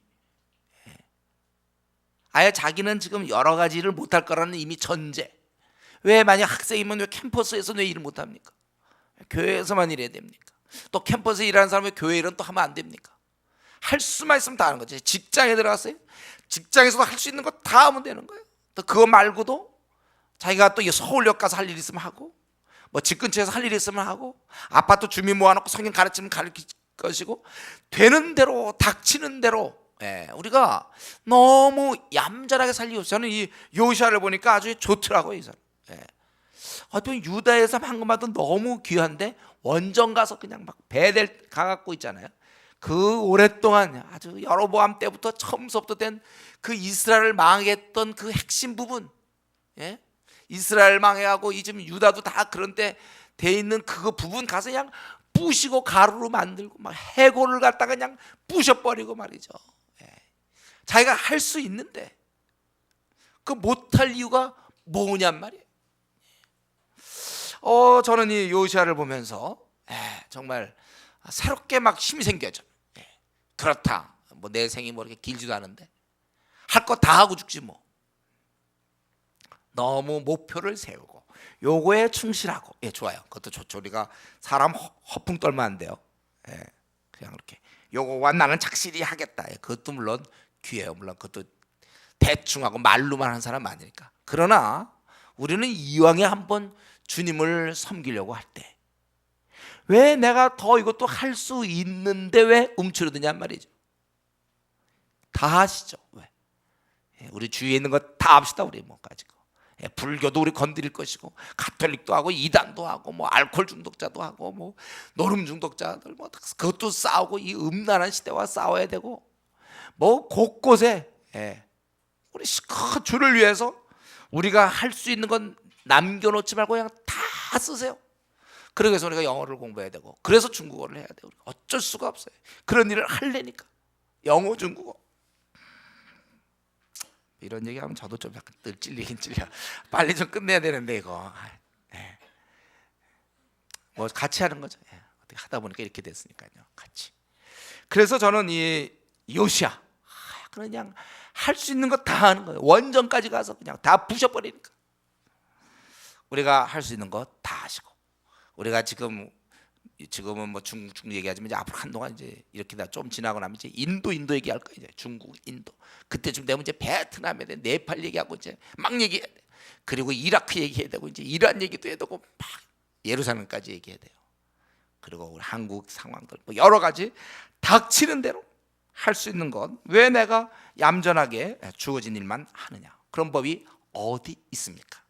아예 자기는 지금 여러 가지 일을 못할 거라는 이미 전제. 왜 만약 학생이면 왜 캠퍼스에서 왜 일을 못합니까? 교회에서만 일해야 됩니까? 또 캠퍼스에 일하는 사람이 교회 일은 또 하면 안 됩니까? 할 수만 있으면 다 하는 거지. 직장에 들어갔어요. 직장에서도 할 수 있는 거 다 하면 되는 거예요. 또 그거 말고도 자기가 또 서울역 가서 할 일 있으면 하고 뭐 집 근처에서 할 일 있으면 하고 아파트 주민 모아놓고 성경 가르치면 가르칠 것이고 되는 대로 닥치는 대로 우리가 너무 얌전하게 살리고 저는 이 요시아를 보니까 아주 좋더라고요. 이 사람. 어떤 유다에서 한 것만도 너무 귀한데 원정 가서 그냥 막 베델 가갖고 있잖아요. 그 오랫동안 아주 여로보암 때부터 처음부터 된 그 이스라엘을 망했던 그 핵심 부분, 이스라엘 망해하고 이즘 유다도 다 그런 때 돼 있는 그 부분 가서 그냥 부시고 가루로 만들고 막 해골을 갖다가 그냥 부셔버리고 말이죠. 자기가 할 수 있는데 그 못할 이유가 뭐냔 말이에요. 저는 이 요시아를 보면서 정말 새롭게 막 힘이 생겨져. 그렇다. 뭐 내 생이 뭐 이렇게 길지도 않은데 할 거 다 하고 죽지 뭐. 너무 목표를 세우고 요거에 충실하고 좋아요. 그것도 좋죠. 우리가 사람 허풍 떨면 안 돼요. 그냥 이렇게 요거와 나는 착실히 하겠다. 그것도 물론 귀해요. 물론 그것도 대충 하고 말로만 하는 사람 많으니까. 그러나 우리는 이왕에 한번 주님을 섬기려고 할 때 왜 내가 더 이것도 할 수 있는데 왜 움츠러드냔 말이죠. 다 하시죠. 왜? 우리 주위에 있는 거 다 합시다. 우리 뭐 가지고 불교도 우리 건드릴 것이고 가톨릭도 하고 이단도 하고 뭐 알코올 중독자도 하고 뭐 노름 중독자들 뭐 그것도 싸우고 이 음란한 시대와 싸워야 되고 뭐 곳곳에 우리 시커 주를 위해서 우리가 할 수 있는 건 남겨놓지 말고 그냥 다 쓰세요. 그러기 위해서 우리가 영어를 공부해야 되고 그래서 중국어를 해야 돼요. 어쩔 수가 없어요. 그런 일을 하려니까 영어 중국어 이런 얘기하면 저도 좀 약간 늘 찔리긴 찔려. 빨리 좀 끝내야 되는데 이거 뭐 같이 하는 거죠. 어떻게 하다 보니까 이렇게 됐으니까요. 같이. 그래서 저는 이 요시아 그냥 할 수 있는 거 다 하는 거예요. 원정까지 가서 그냥 다 부셔버리니까 우리가 할 수 있는 거 다 하시고 우리가 지금은 뭐 중국 얘기하지만 이제 앞으로 한동안 이제 이렇게 다 좀 지나고 나면 이제 인도 얘기할 거예요. 이제 중국, 인도 그때쯤 되면 이제 베트남에 대해 네팔 얘기하고 이제 막 얘기해야 돼. 그리고 이라크 얘기해야 되고 이제 이란 얘기도 해야 되고 막 예루살렘까지 얘기해야 돼요. 그리고 우리 한국 상황들 뭐 여러 가지 닥치는 대로 할 수 있는 것 왜 내가 얌전하게 주어진 일만 하느냐? 그런 법이 어디 있습니까?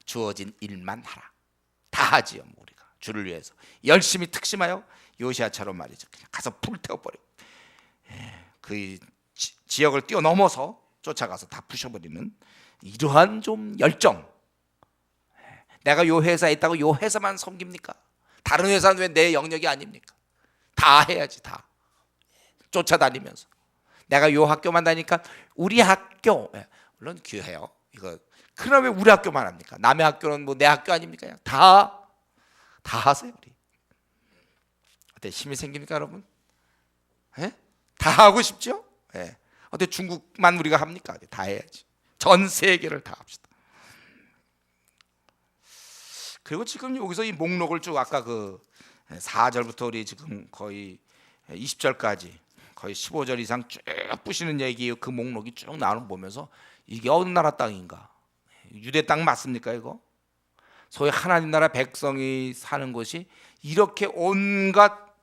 주어진 일만 하라. 다 하지요. 뭐 우리가 주를 위해서 열심히 특심하여 요시아처럼 말이죠. 그냥 가서 불태워버리고 그 지역을 뛰어넘어서 쫓아가서 다 부셔버리는 이러한 좀 열정. 내가 요 회사에 있다고 요 회사만 섬깁니까? 다른 회사는 왜 내 영역이 아닙니까? 다 해야지. 다 쫓아다니면서 내가 요 학교만 다니니까 우리 학교 물론 귀해요. 이거 그러나 왜 우리 학교만 합니까? 남의 학교는 뭐 내 학교 아닙니까? 그냥 다 하세요. 우리 어때 힘이 생깁니까, 여러분? 다 하고 싶죠? 어때 중국만 우리가 합니까? 다 해야지. 전 세계를 다 합시다. 그리고 지금 여기서 이 목록을 쭉 아까 그 4절부터 우리 지금 거의 20절까지 거의 15절 이상 쭉 부시는 얘기예요. 그 목록이 쭉 나오는 거 보면서 이게 어느 나라 땅인가? 유대 땅 맞습니까 이거? 소위 하나님 나라 백성이 사는 곳이 이렇게 온갖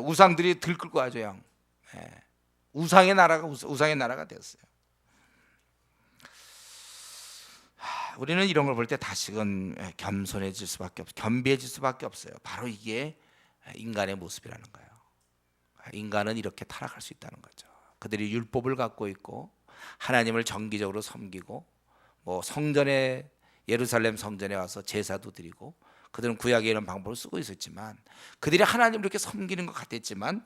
우상들이 들끓고 아주 양 우상의 나라가 되었어요. 우리는 이런 걸 볼 때 다시금 겸손해질 수밖에 없어요. 겸비해질 수밖에 없어요. 바로 이게 인간의 모습이라는 거예요. 인간은 이렇게 타락할 수 있다는 거죠. 그들이 율법을 갖고 있고 하나님을 정기적으로 섬기고 뭐 성전에 예루살렘 성전에 와서 제사도 드리고 그들은 구약에 이런 방법을 쓰고 있었지만 그들이 하나님을 이렇게 섬기는 것 같았지만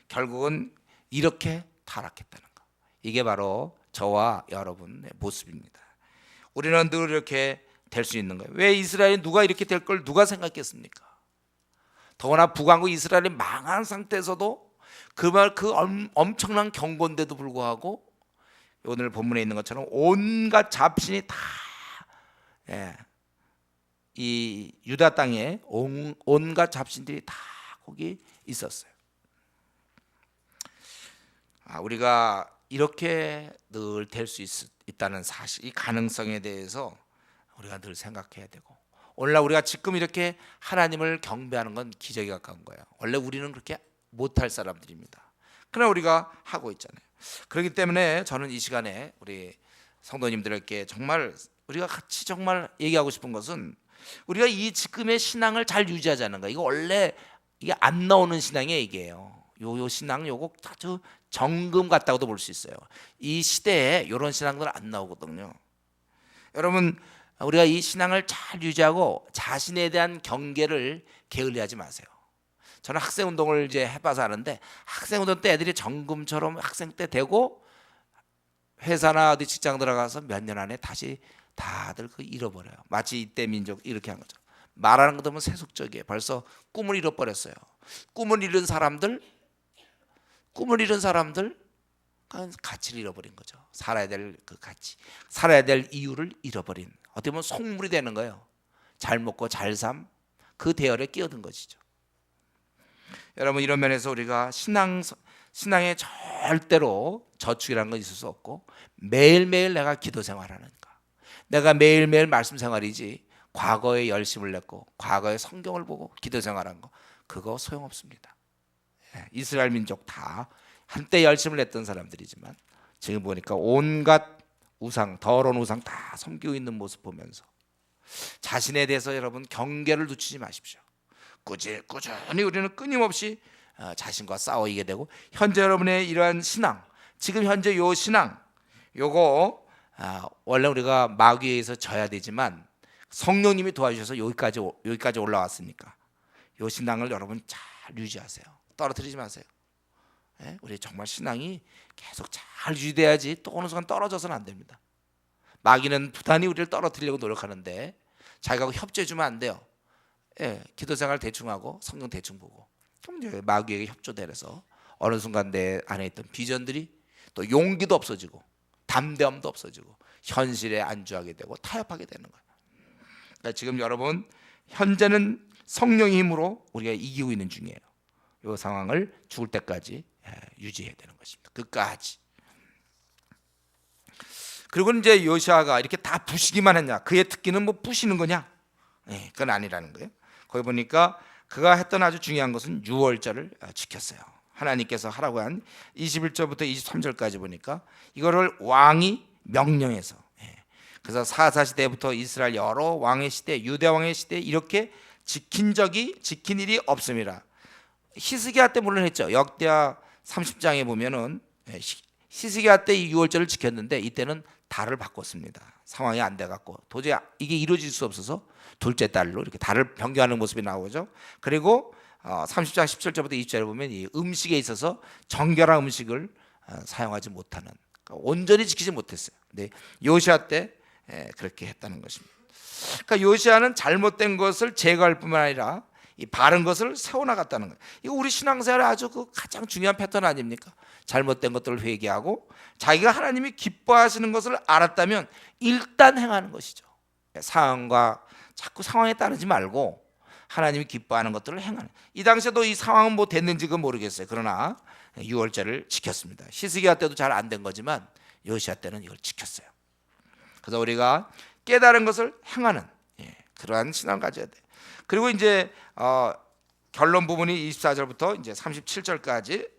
결국은 이렇게 타락했다는 거. 이게 바로 저와 여러분의 모습입니다. 우리는 늘 이렇게 될 수 있는 거예요. 왜 이스라엘이 누가 이렇게 될 걸 누가 생각했습니까? 더구나 북왕국 이스라엘이 망한 상태에서도 그 엄청난 경고인데도 불구하고 오늘 본문에 있는 것처럼 온갖 잡신이 다 이 유다 땅에 온갖 잡신들이 다 거기 있었어요. 우리가 이렇게 늘 될 수 있다는 사실, 이 가능성에 대해서 우리가 늘 생각해야 되고, 오늘날 우리가 지금 이렇게 하나님을 경배하는 건 기적에 가까운 거예요. 원래 우리는 그렇게 못할 사람들입니다. 그러나 우리가 하고 있잖아요. 그렇기 때문에 저는 이 시간에 우리 성도님들에게 정말 우리가 같이 정말 얘기하고 싶은 것은 우리가 이 지금의 신앙을 잘 유지하자는 거예요. 이거 원래 이게 안 나오는 신앙의 얘기예요. 요 신앙 요거 아주 정금 같다고도 볼 수 있어요. 이 시대에 이런 신앙들은 안 나오거든요. 여러분, 우리가 이 신앙을 잘 유지하고 자신에 대한 경계를 게을리하지 마세요. 저는 학생 운동을 이제 해봐서 아는데, 학생 운동 때 애들이 정금처럼 학생 때 되고 회사나 어디 직장 들어가서 몇 년 안에 다시 다들 그 잃어버려요. 마치 이때 민족 이렇게 한 거죠. 말하는 거 보면 세속적이에요. 벌써 꿈을 잃어버렸어요. 꿈을 잃은 사람들 가치를 잃어버린 거죠. 살아야 될 그 가치, 살아야 될 이유를 잃어버린, 어떻게 보면 속물이 되는 거예요. 잘 먹고 잘 삶, 그 대열에 끼어든 것이죠. 여러분, 이런 면에서 우리가 신앙에 절대로 저축이라는 건 있을 수 없고, 매일매일 내가 기도 생활하는가, 내가 매일매일 말씀 생활이지 과거에 열심을 냈고 과거에 성경을 보고 기도 생활한 거, 그거 소용없습니다. 이스라엘 민족 다 한때 열심을 냈던 사람들이지만 지금 보니까 온갖 우상, 더러운 우상 다 섬기고 있는 모습 보면서 자신에 대해서 여러분 경계를 늦추지 마십시오. 꾸준히 우리는 끊임없이 자신과 싸우게 되고, 현재 여러분의 이러한 신앙, 지금 현재 요 신앙, 요거 원래 우리가 마귀에 의해서 져야 되지만 성령님이 도와주셔서 여기까지 올라왔으니까 요 신앙을 여러분 잘 유지하세요. 떨어뜨리지 마세요. 우리 정말 신앙이 계속 잘 유지돼야지 또 어느 순간 떨어져서는 안 됩니다. 마귀는 부단히 우리를 떨어뜨리려고 노력하는데 자기가 협조해주면 안 돼요. 기도 생활 대충 하고 성경 대충 보고, 그럼 이제 마귀에게 협조되면서 어느 순간 내 안에 있던 비전들이, 또 용기도 없어지고 담대함도 없어지고 현실에 안주하게 되고 타협하게 되는 거예요. 그러니까 지금 여러분 현재는 성령의 힘으로 우리가 이기고 있는 중이에요. 이 상황을 죽을 때까지 유지해야 되는 것입니다. 끝까지. 그리고 이제 요시아가 이렇게 다 부시기만 했냐, 그의 특기는 뭐 부시는 거냐? 그건 아니라는 거예요. 거기 보니까 그가 했던 아주 중요한 것은 유월절을 지켰어요. 하나님께서 하라고 한 21절부터 23절까지 보니까 이거를 왕이 명령해서, 그래서 사사 시대부터 이스라엘 여러 왕의 시대, 유대 왕의 시대 이렇게 지킨 일이 없습니다. 히스기야 때 물론 했죠. 역대하 30장에 보면은 히스기야 때 이 유월절을 지켰는데 이때는 달을 바꿨습니다. 상황이 안 돼갖고 도저히 이게 이루어질 수 없어서 둘째 달로 이렇게 달을 변경하는 모습이 나오죠. 그리고 30장 17절부터 20절에 보면 이 음식에 있어서 정결한 음식을 사용하지 못하는, 그러니까 온전히 지키지 못했어요. 근데 요시아 때 그렇게 했다는 것입니다. 그러니까 요시아는 잘못된 것을 제거할 뿐만 아니라 이 바른 것을 세워나갔다는 거예요. 이거 우리 신앙생활의 아주 그 가장 중요한 패턴 아닙니까? 잘못된 것들을 회개하고 자기가 하나님이 기뻐하시는 것을 알았다면 일단 행하는 것이죠. 자꾸 상황에 따르지 말고 하나님이 기뻐하는 것들을 행하는. 이 당시에도 이 상황은 뭐 됐는지는 모르겠어요. 그러나 유월절을 지켰습니다. 히스기야 때도 잘 안 된 거지만 요시야 때는 이걸 지켰어요. 그래서 우리가 깨달은 것을 행하는 그러한 신앙을 가져야 돼. 그리고 이제 결론 부분이 24절부터 이제 37절까지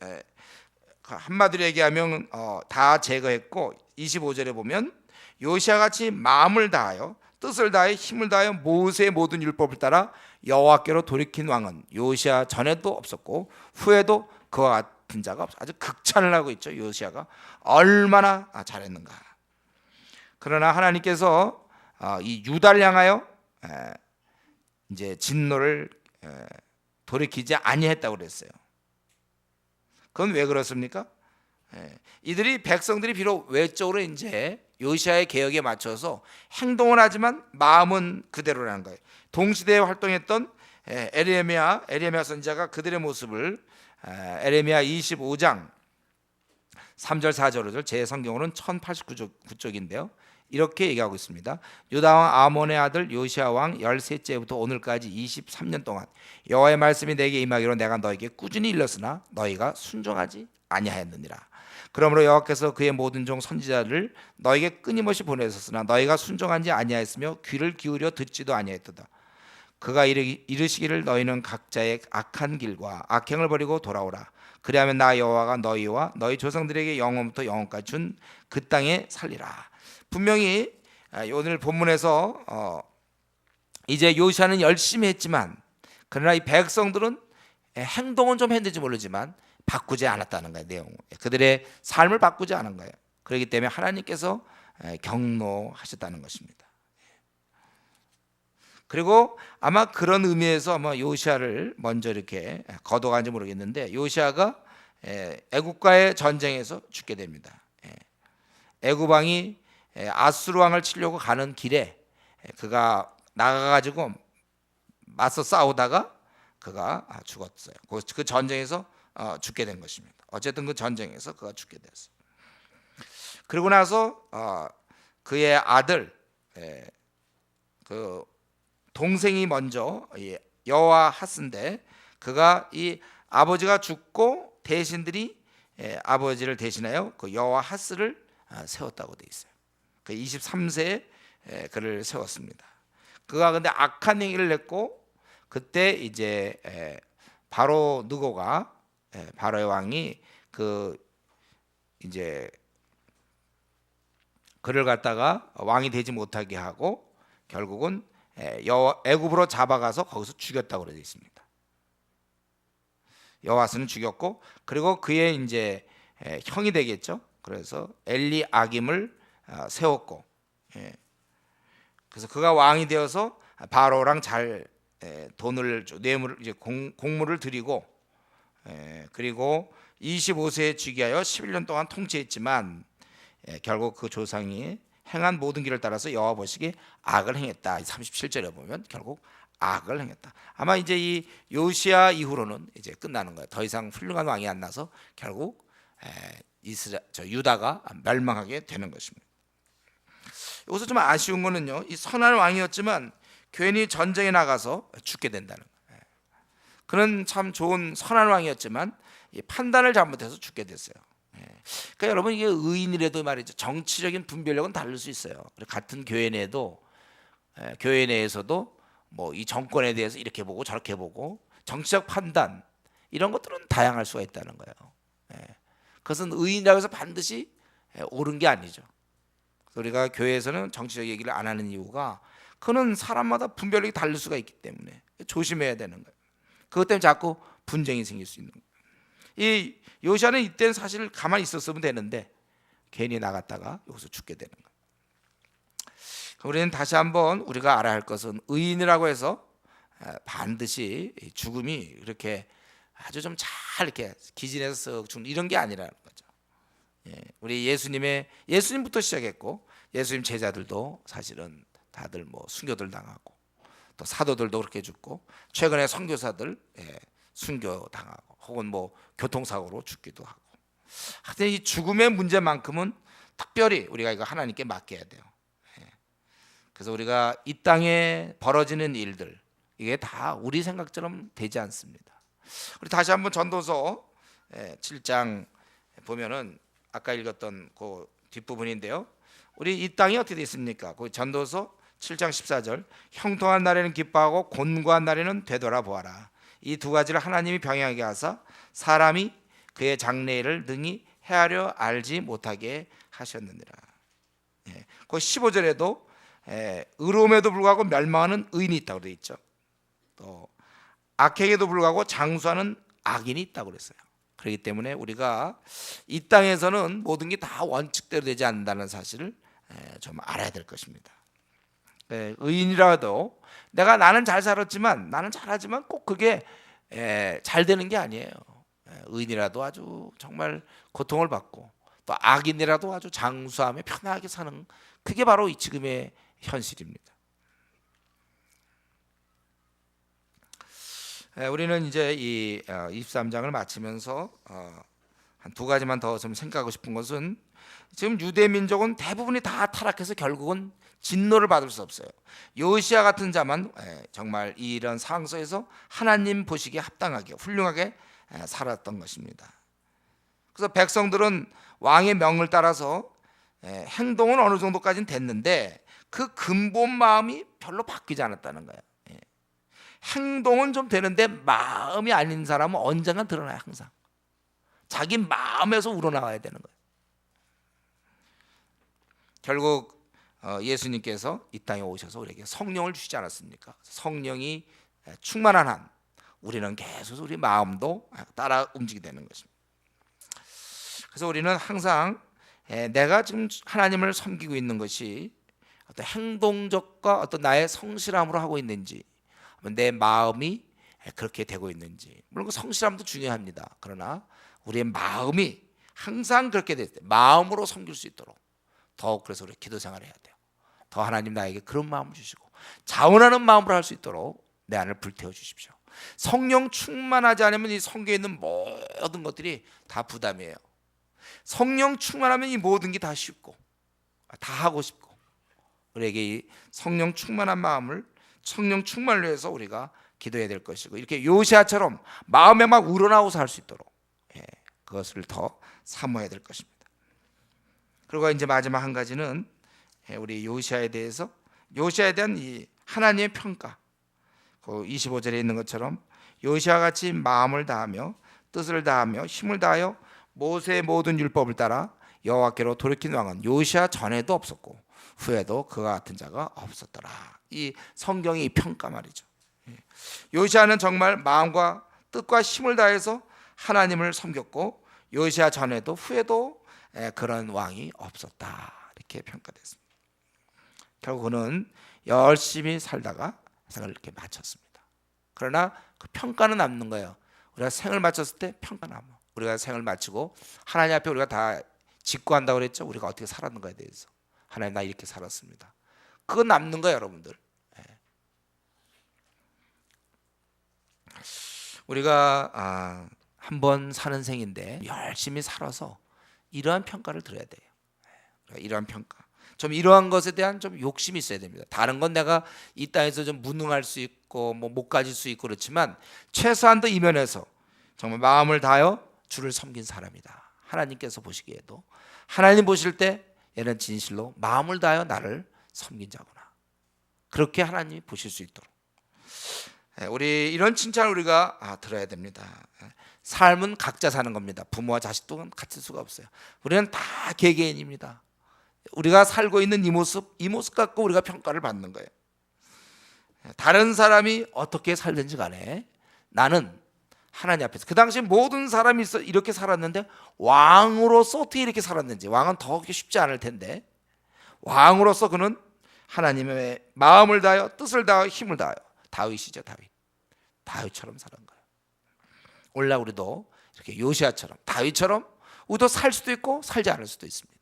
한마디로 얘기하면 다 제거했고 25절에 보면 요시야 같이 마음을 다하여 뜻을 다하여 힘을 다하여 모세의 모든 율법을 따라 여호와께로 돌이킨 왕은 요시야 전에도 없었고 후에도 그와 같은 자가 없어. 아주 극찬을 하고 있죠. 요시야가 얼마나 잘했는가. 그러나 하나님께서 이 유다를 향하여 이제 진노를 돌이키지 아니했다고 그랬어요. 그건 왜 그렇습니까? 이들이 백성들이 비록 외적으로 이제 요시야의 개혁에 맞춰서 행동을 하지만 마음은 그대로라는 거예요. 동시대에 활동했던 에레미야 선지자가 그들의 모습을 에레미야 25장 3절 4절 5절 제 성경으로는 1089쪽인데요. 이렇게 얘기하고 있습니다. 유다 왕 아몬의 아들 요시야 왕 13째부터 오늘까지 23년 동안 여호와의 말씀이 내게 임하기로 내가 너에게 꾸준히 일렀으나 너희가 순종하지 아니하였느니라. 그러므로 여호와께서 그의 모든 종 선지자를 너에게 끊임없이 보내셨으나 너희가 순종하지 아니하였으며 귀를 기울여 듣지도 아니하였도다. 그가 이르시기를 너희는 각자의 악한 길과 악행을 버리고 돌아오라. 그리하면 나 여호와가 너희와 너희 조상들에게 영원부터 영원까지 준 그 땅에 살리라. 분명히 오늘 본문에서 이제 요시야는 열심히 했지만 그러나 이 백성들은 행동은 좀 했는지 모르지만 바꾸지 않았다는 거예요. 내용 그들의 삶을 바꾸지 않은 거예요. 그렇기 때문에 하나님께서 경노하셨다는 것입니다. 그리고 아마 그런 의미에서 아마 요시야를 먼저 이렇게 거둬간지 모르겠는데 요시야가 애굽과의 전쟁에서 죽게 됩니다. 애굽 왕이 아수르 왕을 치려고 가는 길에 그가 나가가지고 맞서 싸우다가 그가 죽었어요. 그 전쟁에서 죽게 된 것입니다. 어쨌든 그 전쟁에서 그가 죽게 됐어요. 그리고 나서 그의 아들 그 동생이 먼저 여호와하스인데 그가 이 아버지가 죽고 대신들이 아버지를 대신하여 그 여호와하스를 세웠다고 돼 있어요. 그 23세에 그를 세웠습니다. 그가 근데 악한 행위를 했고 그때 이제 바로 느고가 바로의 왕이 그 이제 그를 갖다가 왕이 되지 못하게 하고 결국은 애굽으로 잡아가서 거기서 죽였다고 되어 있습니다. 여호와스는 죽였고 그리고 그의 이제 형이 되겠죠. 그래서 엘리아김을 세웠고 그래서 그가 왕이 되어서 바로랑 잘 돈을 뇌물을 이제 공물을 드리고 그리고 25세에 즉위하여 11년 동안 통치했지만 결국 그 조상이 행한 모든 길을 따라서 여호와 보시기에 악을 행했다. 37절에 보면 결국 악을 행했다. 아마 이제 이 요시야 이후로는 이제 끝나는 거예요. 더 이상 훌륭한 왕이 안 나서 결국 유다가 멸망하게 되는 것입니다. 여기서 좀 아쉬운 거는요. 이 선한 왕이었지만 괜히 전쟁에 나가서 죽게 된다는 거예요. 그는 참 좋은 선한 왕이었지만 이 판단을 잘못해서 죽게 됐어요. 그러니까 여러분 이게 의인이라도 말이죠. 정치적인 분별력은 다를 수 있어요. 같은 교회 내에도 교회 내에서도 뭐 이 정권에 대해서 이렇게 보고 저렇게 보고 정치적 판단 이런 것들은 다양할 수가 있다는 거예요. 그것은 의인이라고 해서 반드시 옳은 게 아니죠. 우리가 교회에서는 정치적 얘기를 안 하는 이유가 그는 사람마다 분별력이 다를 수가 있기 때문에 조심해야 되는 거예요. 그것 때문에 자꾸 분쟁이 생길 수 있는 거예요. 이 요시야는 이때는 사실 가만히 있었으면 되는데 괜히 나갔다가 여기서 죽게 되는 거예요. 우리는 다시 한번 우리가 알아야 할 것은 의인이라고 해서 반드시 죽음이 그렇게 아주 좀 잘 이렇게 기진해서 죽는 이런 게 아니라는 거죠. 우리 예수님부터 시작했고 예수님 제자들도 사실은 다들 뭐 순교들 당하고 또 사도들도 그렇게 죽고 최근에 선교사들 순교 당하고 혹은 뭐 교통사고로 죽기도 하고 하여튼 이 죽음의 문제만큼은 특별히 우리가 이거 하나님께 맡겨야 돼요. 그래서 우리가 이 땅에 벌어지는 일들 이게 다 우리 생각처럼 되지 않습니다. 우리 다시 한번 전도서 7장 보면은 아까 읽었던 그 뒷부분인데요. 우리 이 땅이 어떻게 되어 있습니까? 그 전도서 7장 14절, 형통한 날에는 기뻐하고 곤고한 날에는 되돌아보아라. 이 두 가지를 하나님이 병행하게 하사 사람이 그의 장래일을 능히 헤아려 알지 못하게 하셨느니라. 그 15절에도 의로움에도 불구하고 멸망하는 의인이 있다고 되어 있죠. 또 악행에도 불구하고 장수하는 악인이 있다고 그랬어요. 그렇기 때문에 우리가 이 땅에서는 모든 게 다 원칙대로 되지 않는다는 사실을 좀 알아야 될 것입니다. 의인이라도 나는 잘 살았지만, 나는 잘하지만 꼭 그게 잘 되는 게 아니에요. 의인이라도 아주 정말 고통을 받고, 또 악인이라도 아주 장수하며 편하게 사는, 그게 바로 이 지금의 현실입니다. 우리는 이제 이 23장을 마치면서 한 두 가지만 더 좀 생각하고 싶은 것은, 지금 유대 민족은 대부분이 다 타락해서 결국은 진노를 받을 수 없어요. 요시야 같은 자만 정말 이런 상황 속에서 하나님 보시기에 합당하게 훌륭하게 살았던 것입니다. 그래서 백성들은 왕의 명을 따라서 행동은 어느 정도까지는 됐는데 그 근본 마음이 별로 바뀌지 않았다는 거예요. 행동은 좀 되는데 마음이 아닌 사람은 언젠가 드러나요. 항상 자기 마음에서 우러나와야 되는 거예요. 결국 예수님께서 이 땅에 오셔서 우리에게 성령을 주시지 않았습니까? 성령이 충만한 한 우리는 계속 우리 마음도 따라 움직이게 되는 것입니다. 그래서 우리는 항상 내가 지금 하나님을 섬기고 있는 것이 어떤 행동적과 어떤 나의 성실함으로 하고 있는지, 내 마음이 그렇게 되고 있는지. 물론 그 성실함도 중요합니다. 그러나 우리의 마음이 항상 그렇게 될 때 마음으로 섬길 수 있도록 더욱, 그래서 우리 기도 생활을 해야 돼요. 더 하나님 나에게 그런 마음을 주시고 자원하는 마음으로 할 수 있도록 내 안을 불태워 주십시오. 성령 충만하지 않으면 이 성경에 있는 모든 것들이 다 부담이에요. 성령 충만하면 이 모든 게 다 쉽고 다 하고 싶고, 우리에게 이 성령 충만한 마음을, 성령 충만을 위해서 우리가 기도해야 될 것이고, 이렇게 요시아처럼 마음에 막 우러나오고 살 수 있도록 그것을 더 사모해야 될 것입니다. 그리고 이제 마지막 한 가지는 우리 요시아에 대한 이 하나님의 평가, 그 25절에 있는 것처럼 요시아 같이 마음을 다하며 뜻을 다하며 힘을 다하여 모세의 모든 율법을 따라 여호와께로 돌이킨 왕은 요시아 전에도 없었고 후에도 그와 같은 자가 없었더라. 이 성경의 이 평가 말이죠. 요시아는 정말 마음과 뜻과 힘을 다해서 하나님을 섬겼고, 요시아 전에도 후에도 그런 왕이 없었다, 이렇게 평가됐습니다. 결국 그는 열심히 살다가 생을 이렇게 마쳤습니다. 그러나 그 평가는 남는 거예요. 우리가 생을 마쳤을 때 평가 남아. 우리가 생을 마치고 하나님 앞에 우리가 다 직구한다고 그랬죠. 우리가 어떻게 살았는가에 대해서, 하나님 나 이렇게 살았습니다. 그거 남는 거예요, 여러분들. 우리가 한 번 사는 생인데 열심히 살아서 이러한 평가를 들어야 돼요. 이러한 평가, 좀 이러한 것에 대한 좀 욕심이 있어야 됩니다. 다른 건 내가 이 땅에서 좀 무능할 수 있고 못 가질 수 있고 그렇지만, 최소한도 이 면에서 정말 마음을 다하여 주를 섬긴 사람이다. 하나님께서 보시기에도, 하나님 보실 때 얘는 진실로 마음을 다하여 나를 섬긴 자구나, 그렇게 하나님이 보실 수 있도록 우리 이런 칭찬을 우리가 들어야 됩니다. 삶은 각자 사는 겁니다. 부모와 자식도 같을 수가 없어요. 우리는 다 개개인입니다. 우리가 살고 있는 이 모습 갖고 우리가 평가를 받는 거예요. 다른 사람이 어떻게 살든지 간에 나는 하나님 앞에서, 그 당시 모든 사람이 이렇게 살았는데 왕으로서 어떻게 이렇게 살았는지, 왕은 더 쉽지 않을 텐데 왕으로서 그는 하나님의 마음을 다하여 뜻을 다하여 힘을 다하여, 다윗이죠. 다윗처럼 사는 거예요. 오늘날 우리도 이렇게 요시아처럼, 다윗처럼 우리도 살 수도 있고 살지 않을 수도 있습니다.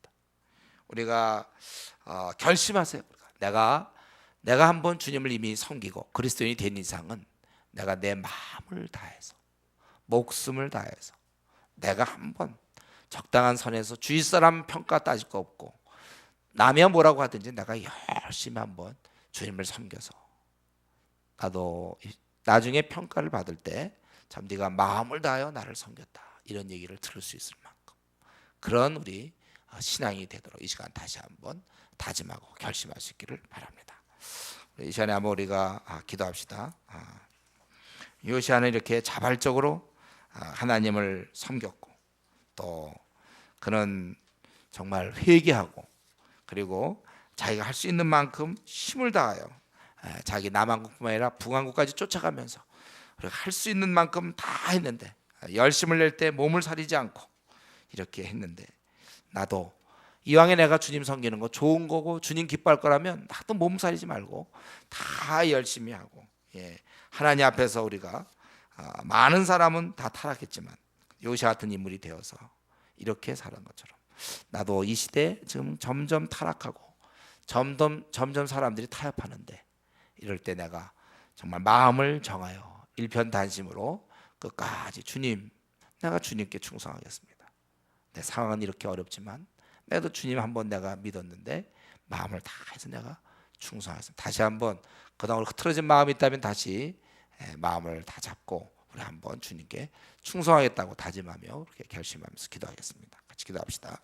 우리가 결심하세요. 내가 한번 주님을 이미 섬기고 그리스도인이 된 이상은 내가 내 마음을 다해서, 목숨을 다해서 내가 한번 적당한 선에서, 주위 사람 평가 따질 거 없고 남이야 뭐라고 하든지 내가 열심히 한번 주님을 섬겨서 나도 나중에 평가를 받을 때 참 네가 마음을 다하여 나를 섬겼다 이런 얘기를 들을 수 있을 만큼 그런 우리 신앙이 되도록 이 시간 다시 한번 다짐하고 결심할 수 있기를 바랍니다. 이 시간에 한번 우리가 기도합시다. 요시아는 이렇게 자발적으로 하나님을 섬겼고 또 그는 정말 회개하고 그리고 자기가 할 수 있는 만큼 힘을 다하여 자기 남한국뿐만 아니라 북한국까지 쫓아가면서 할 수 있는 만큼 다 했는데 열심을 낼 때 몸을 사리지 않고 이렇게 했는데 나도 이왕에 내가 주님 섬기는 거 좋은 거고 주님 기뻐할 거라면 나도 몸 사리지 말고 다 열심히 하고 하나님 앞에서 우리가 많은 사람은 다 타락했지만 요시아 같은 인물이 되어서 이렇게 사는 것처럼 나도 이 시대에 지금 점점 타락하고 점점 사람들이 타협하는데 이럴 때 내가 정말 마음을 정하여 일편단심으로 끝까지 주님, 내가 주님께 충성하겠습니다. 내 상황은 이렇게 어렵지만 내가 주님 한번 내가 믿었는데 마음을 다해서 내가 충성하겠습니다. 다시 한번 그동안 흐트러진 마음이 있다면 다시 마음을 다 잡고 우리 한번 주님께 충성하겠다고 다짐하며 그렇게 결심하면서 기도하겠습니다. 같이 기도합시다.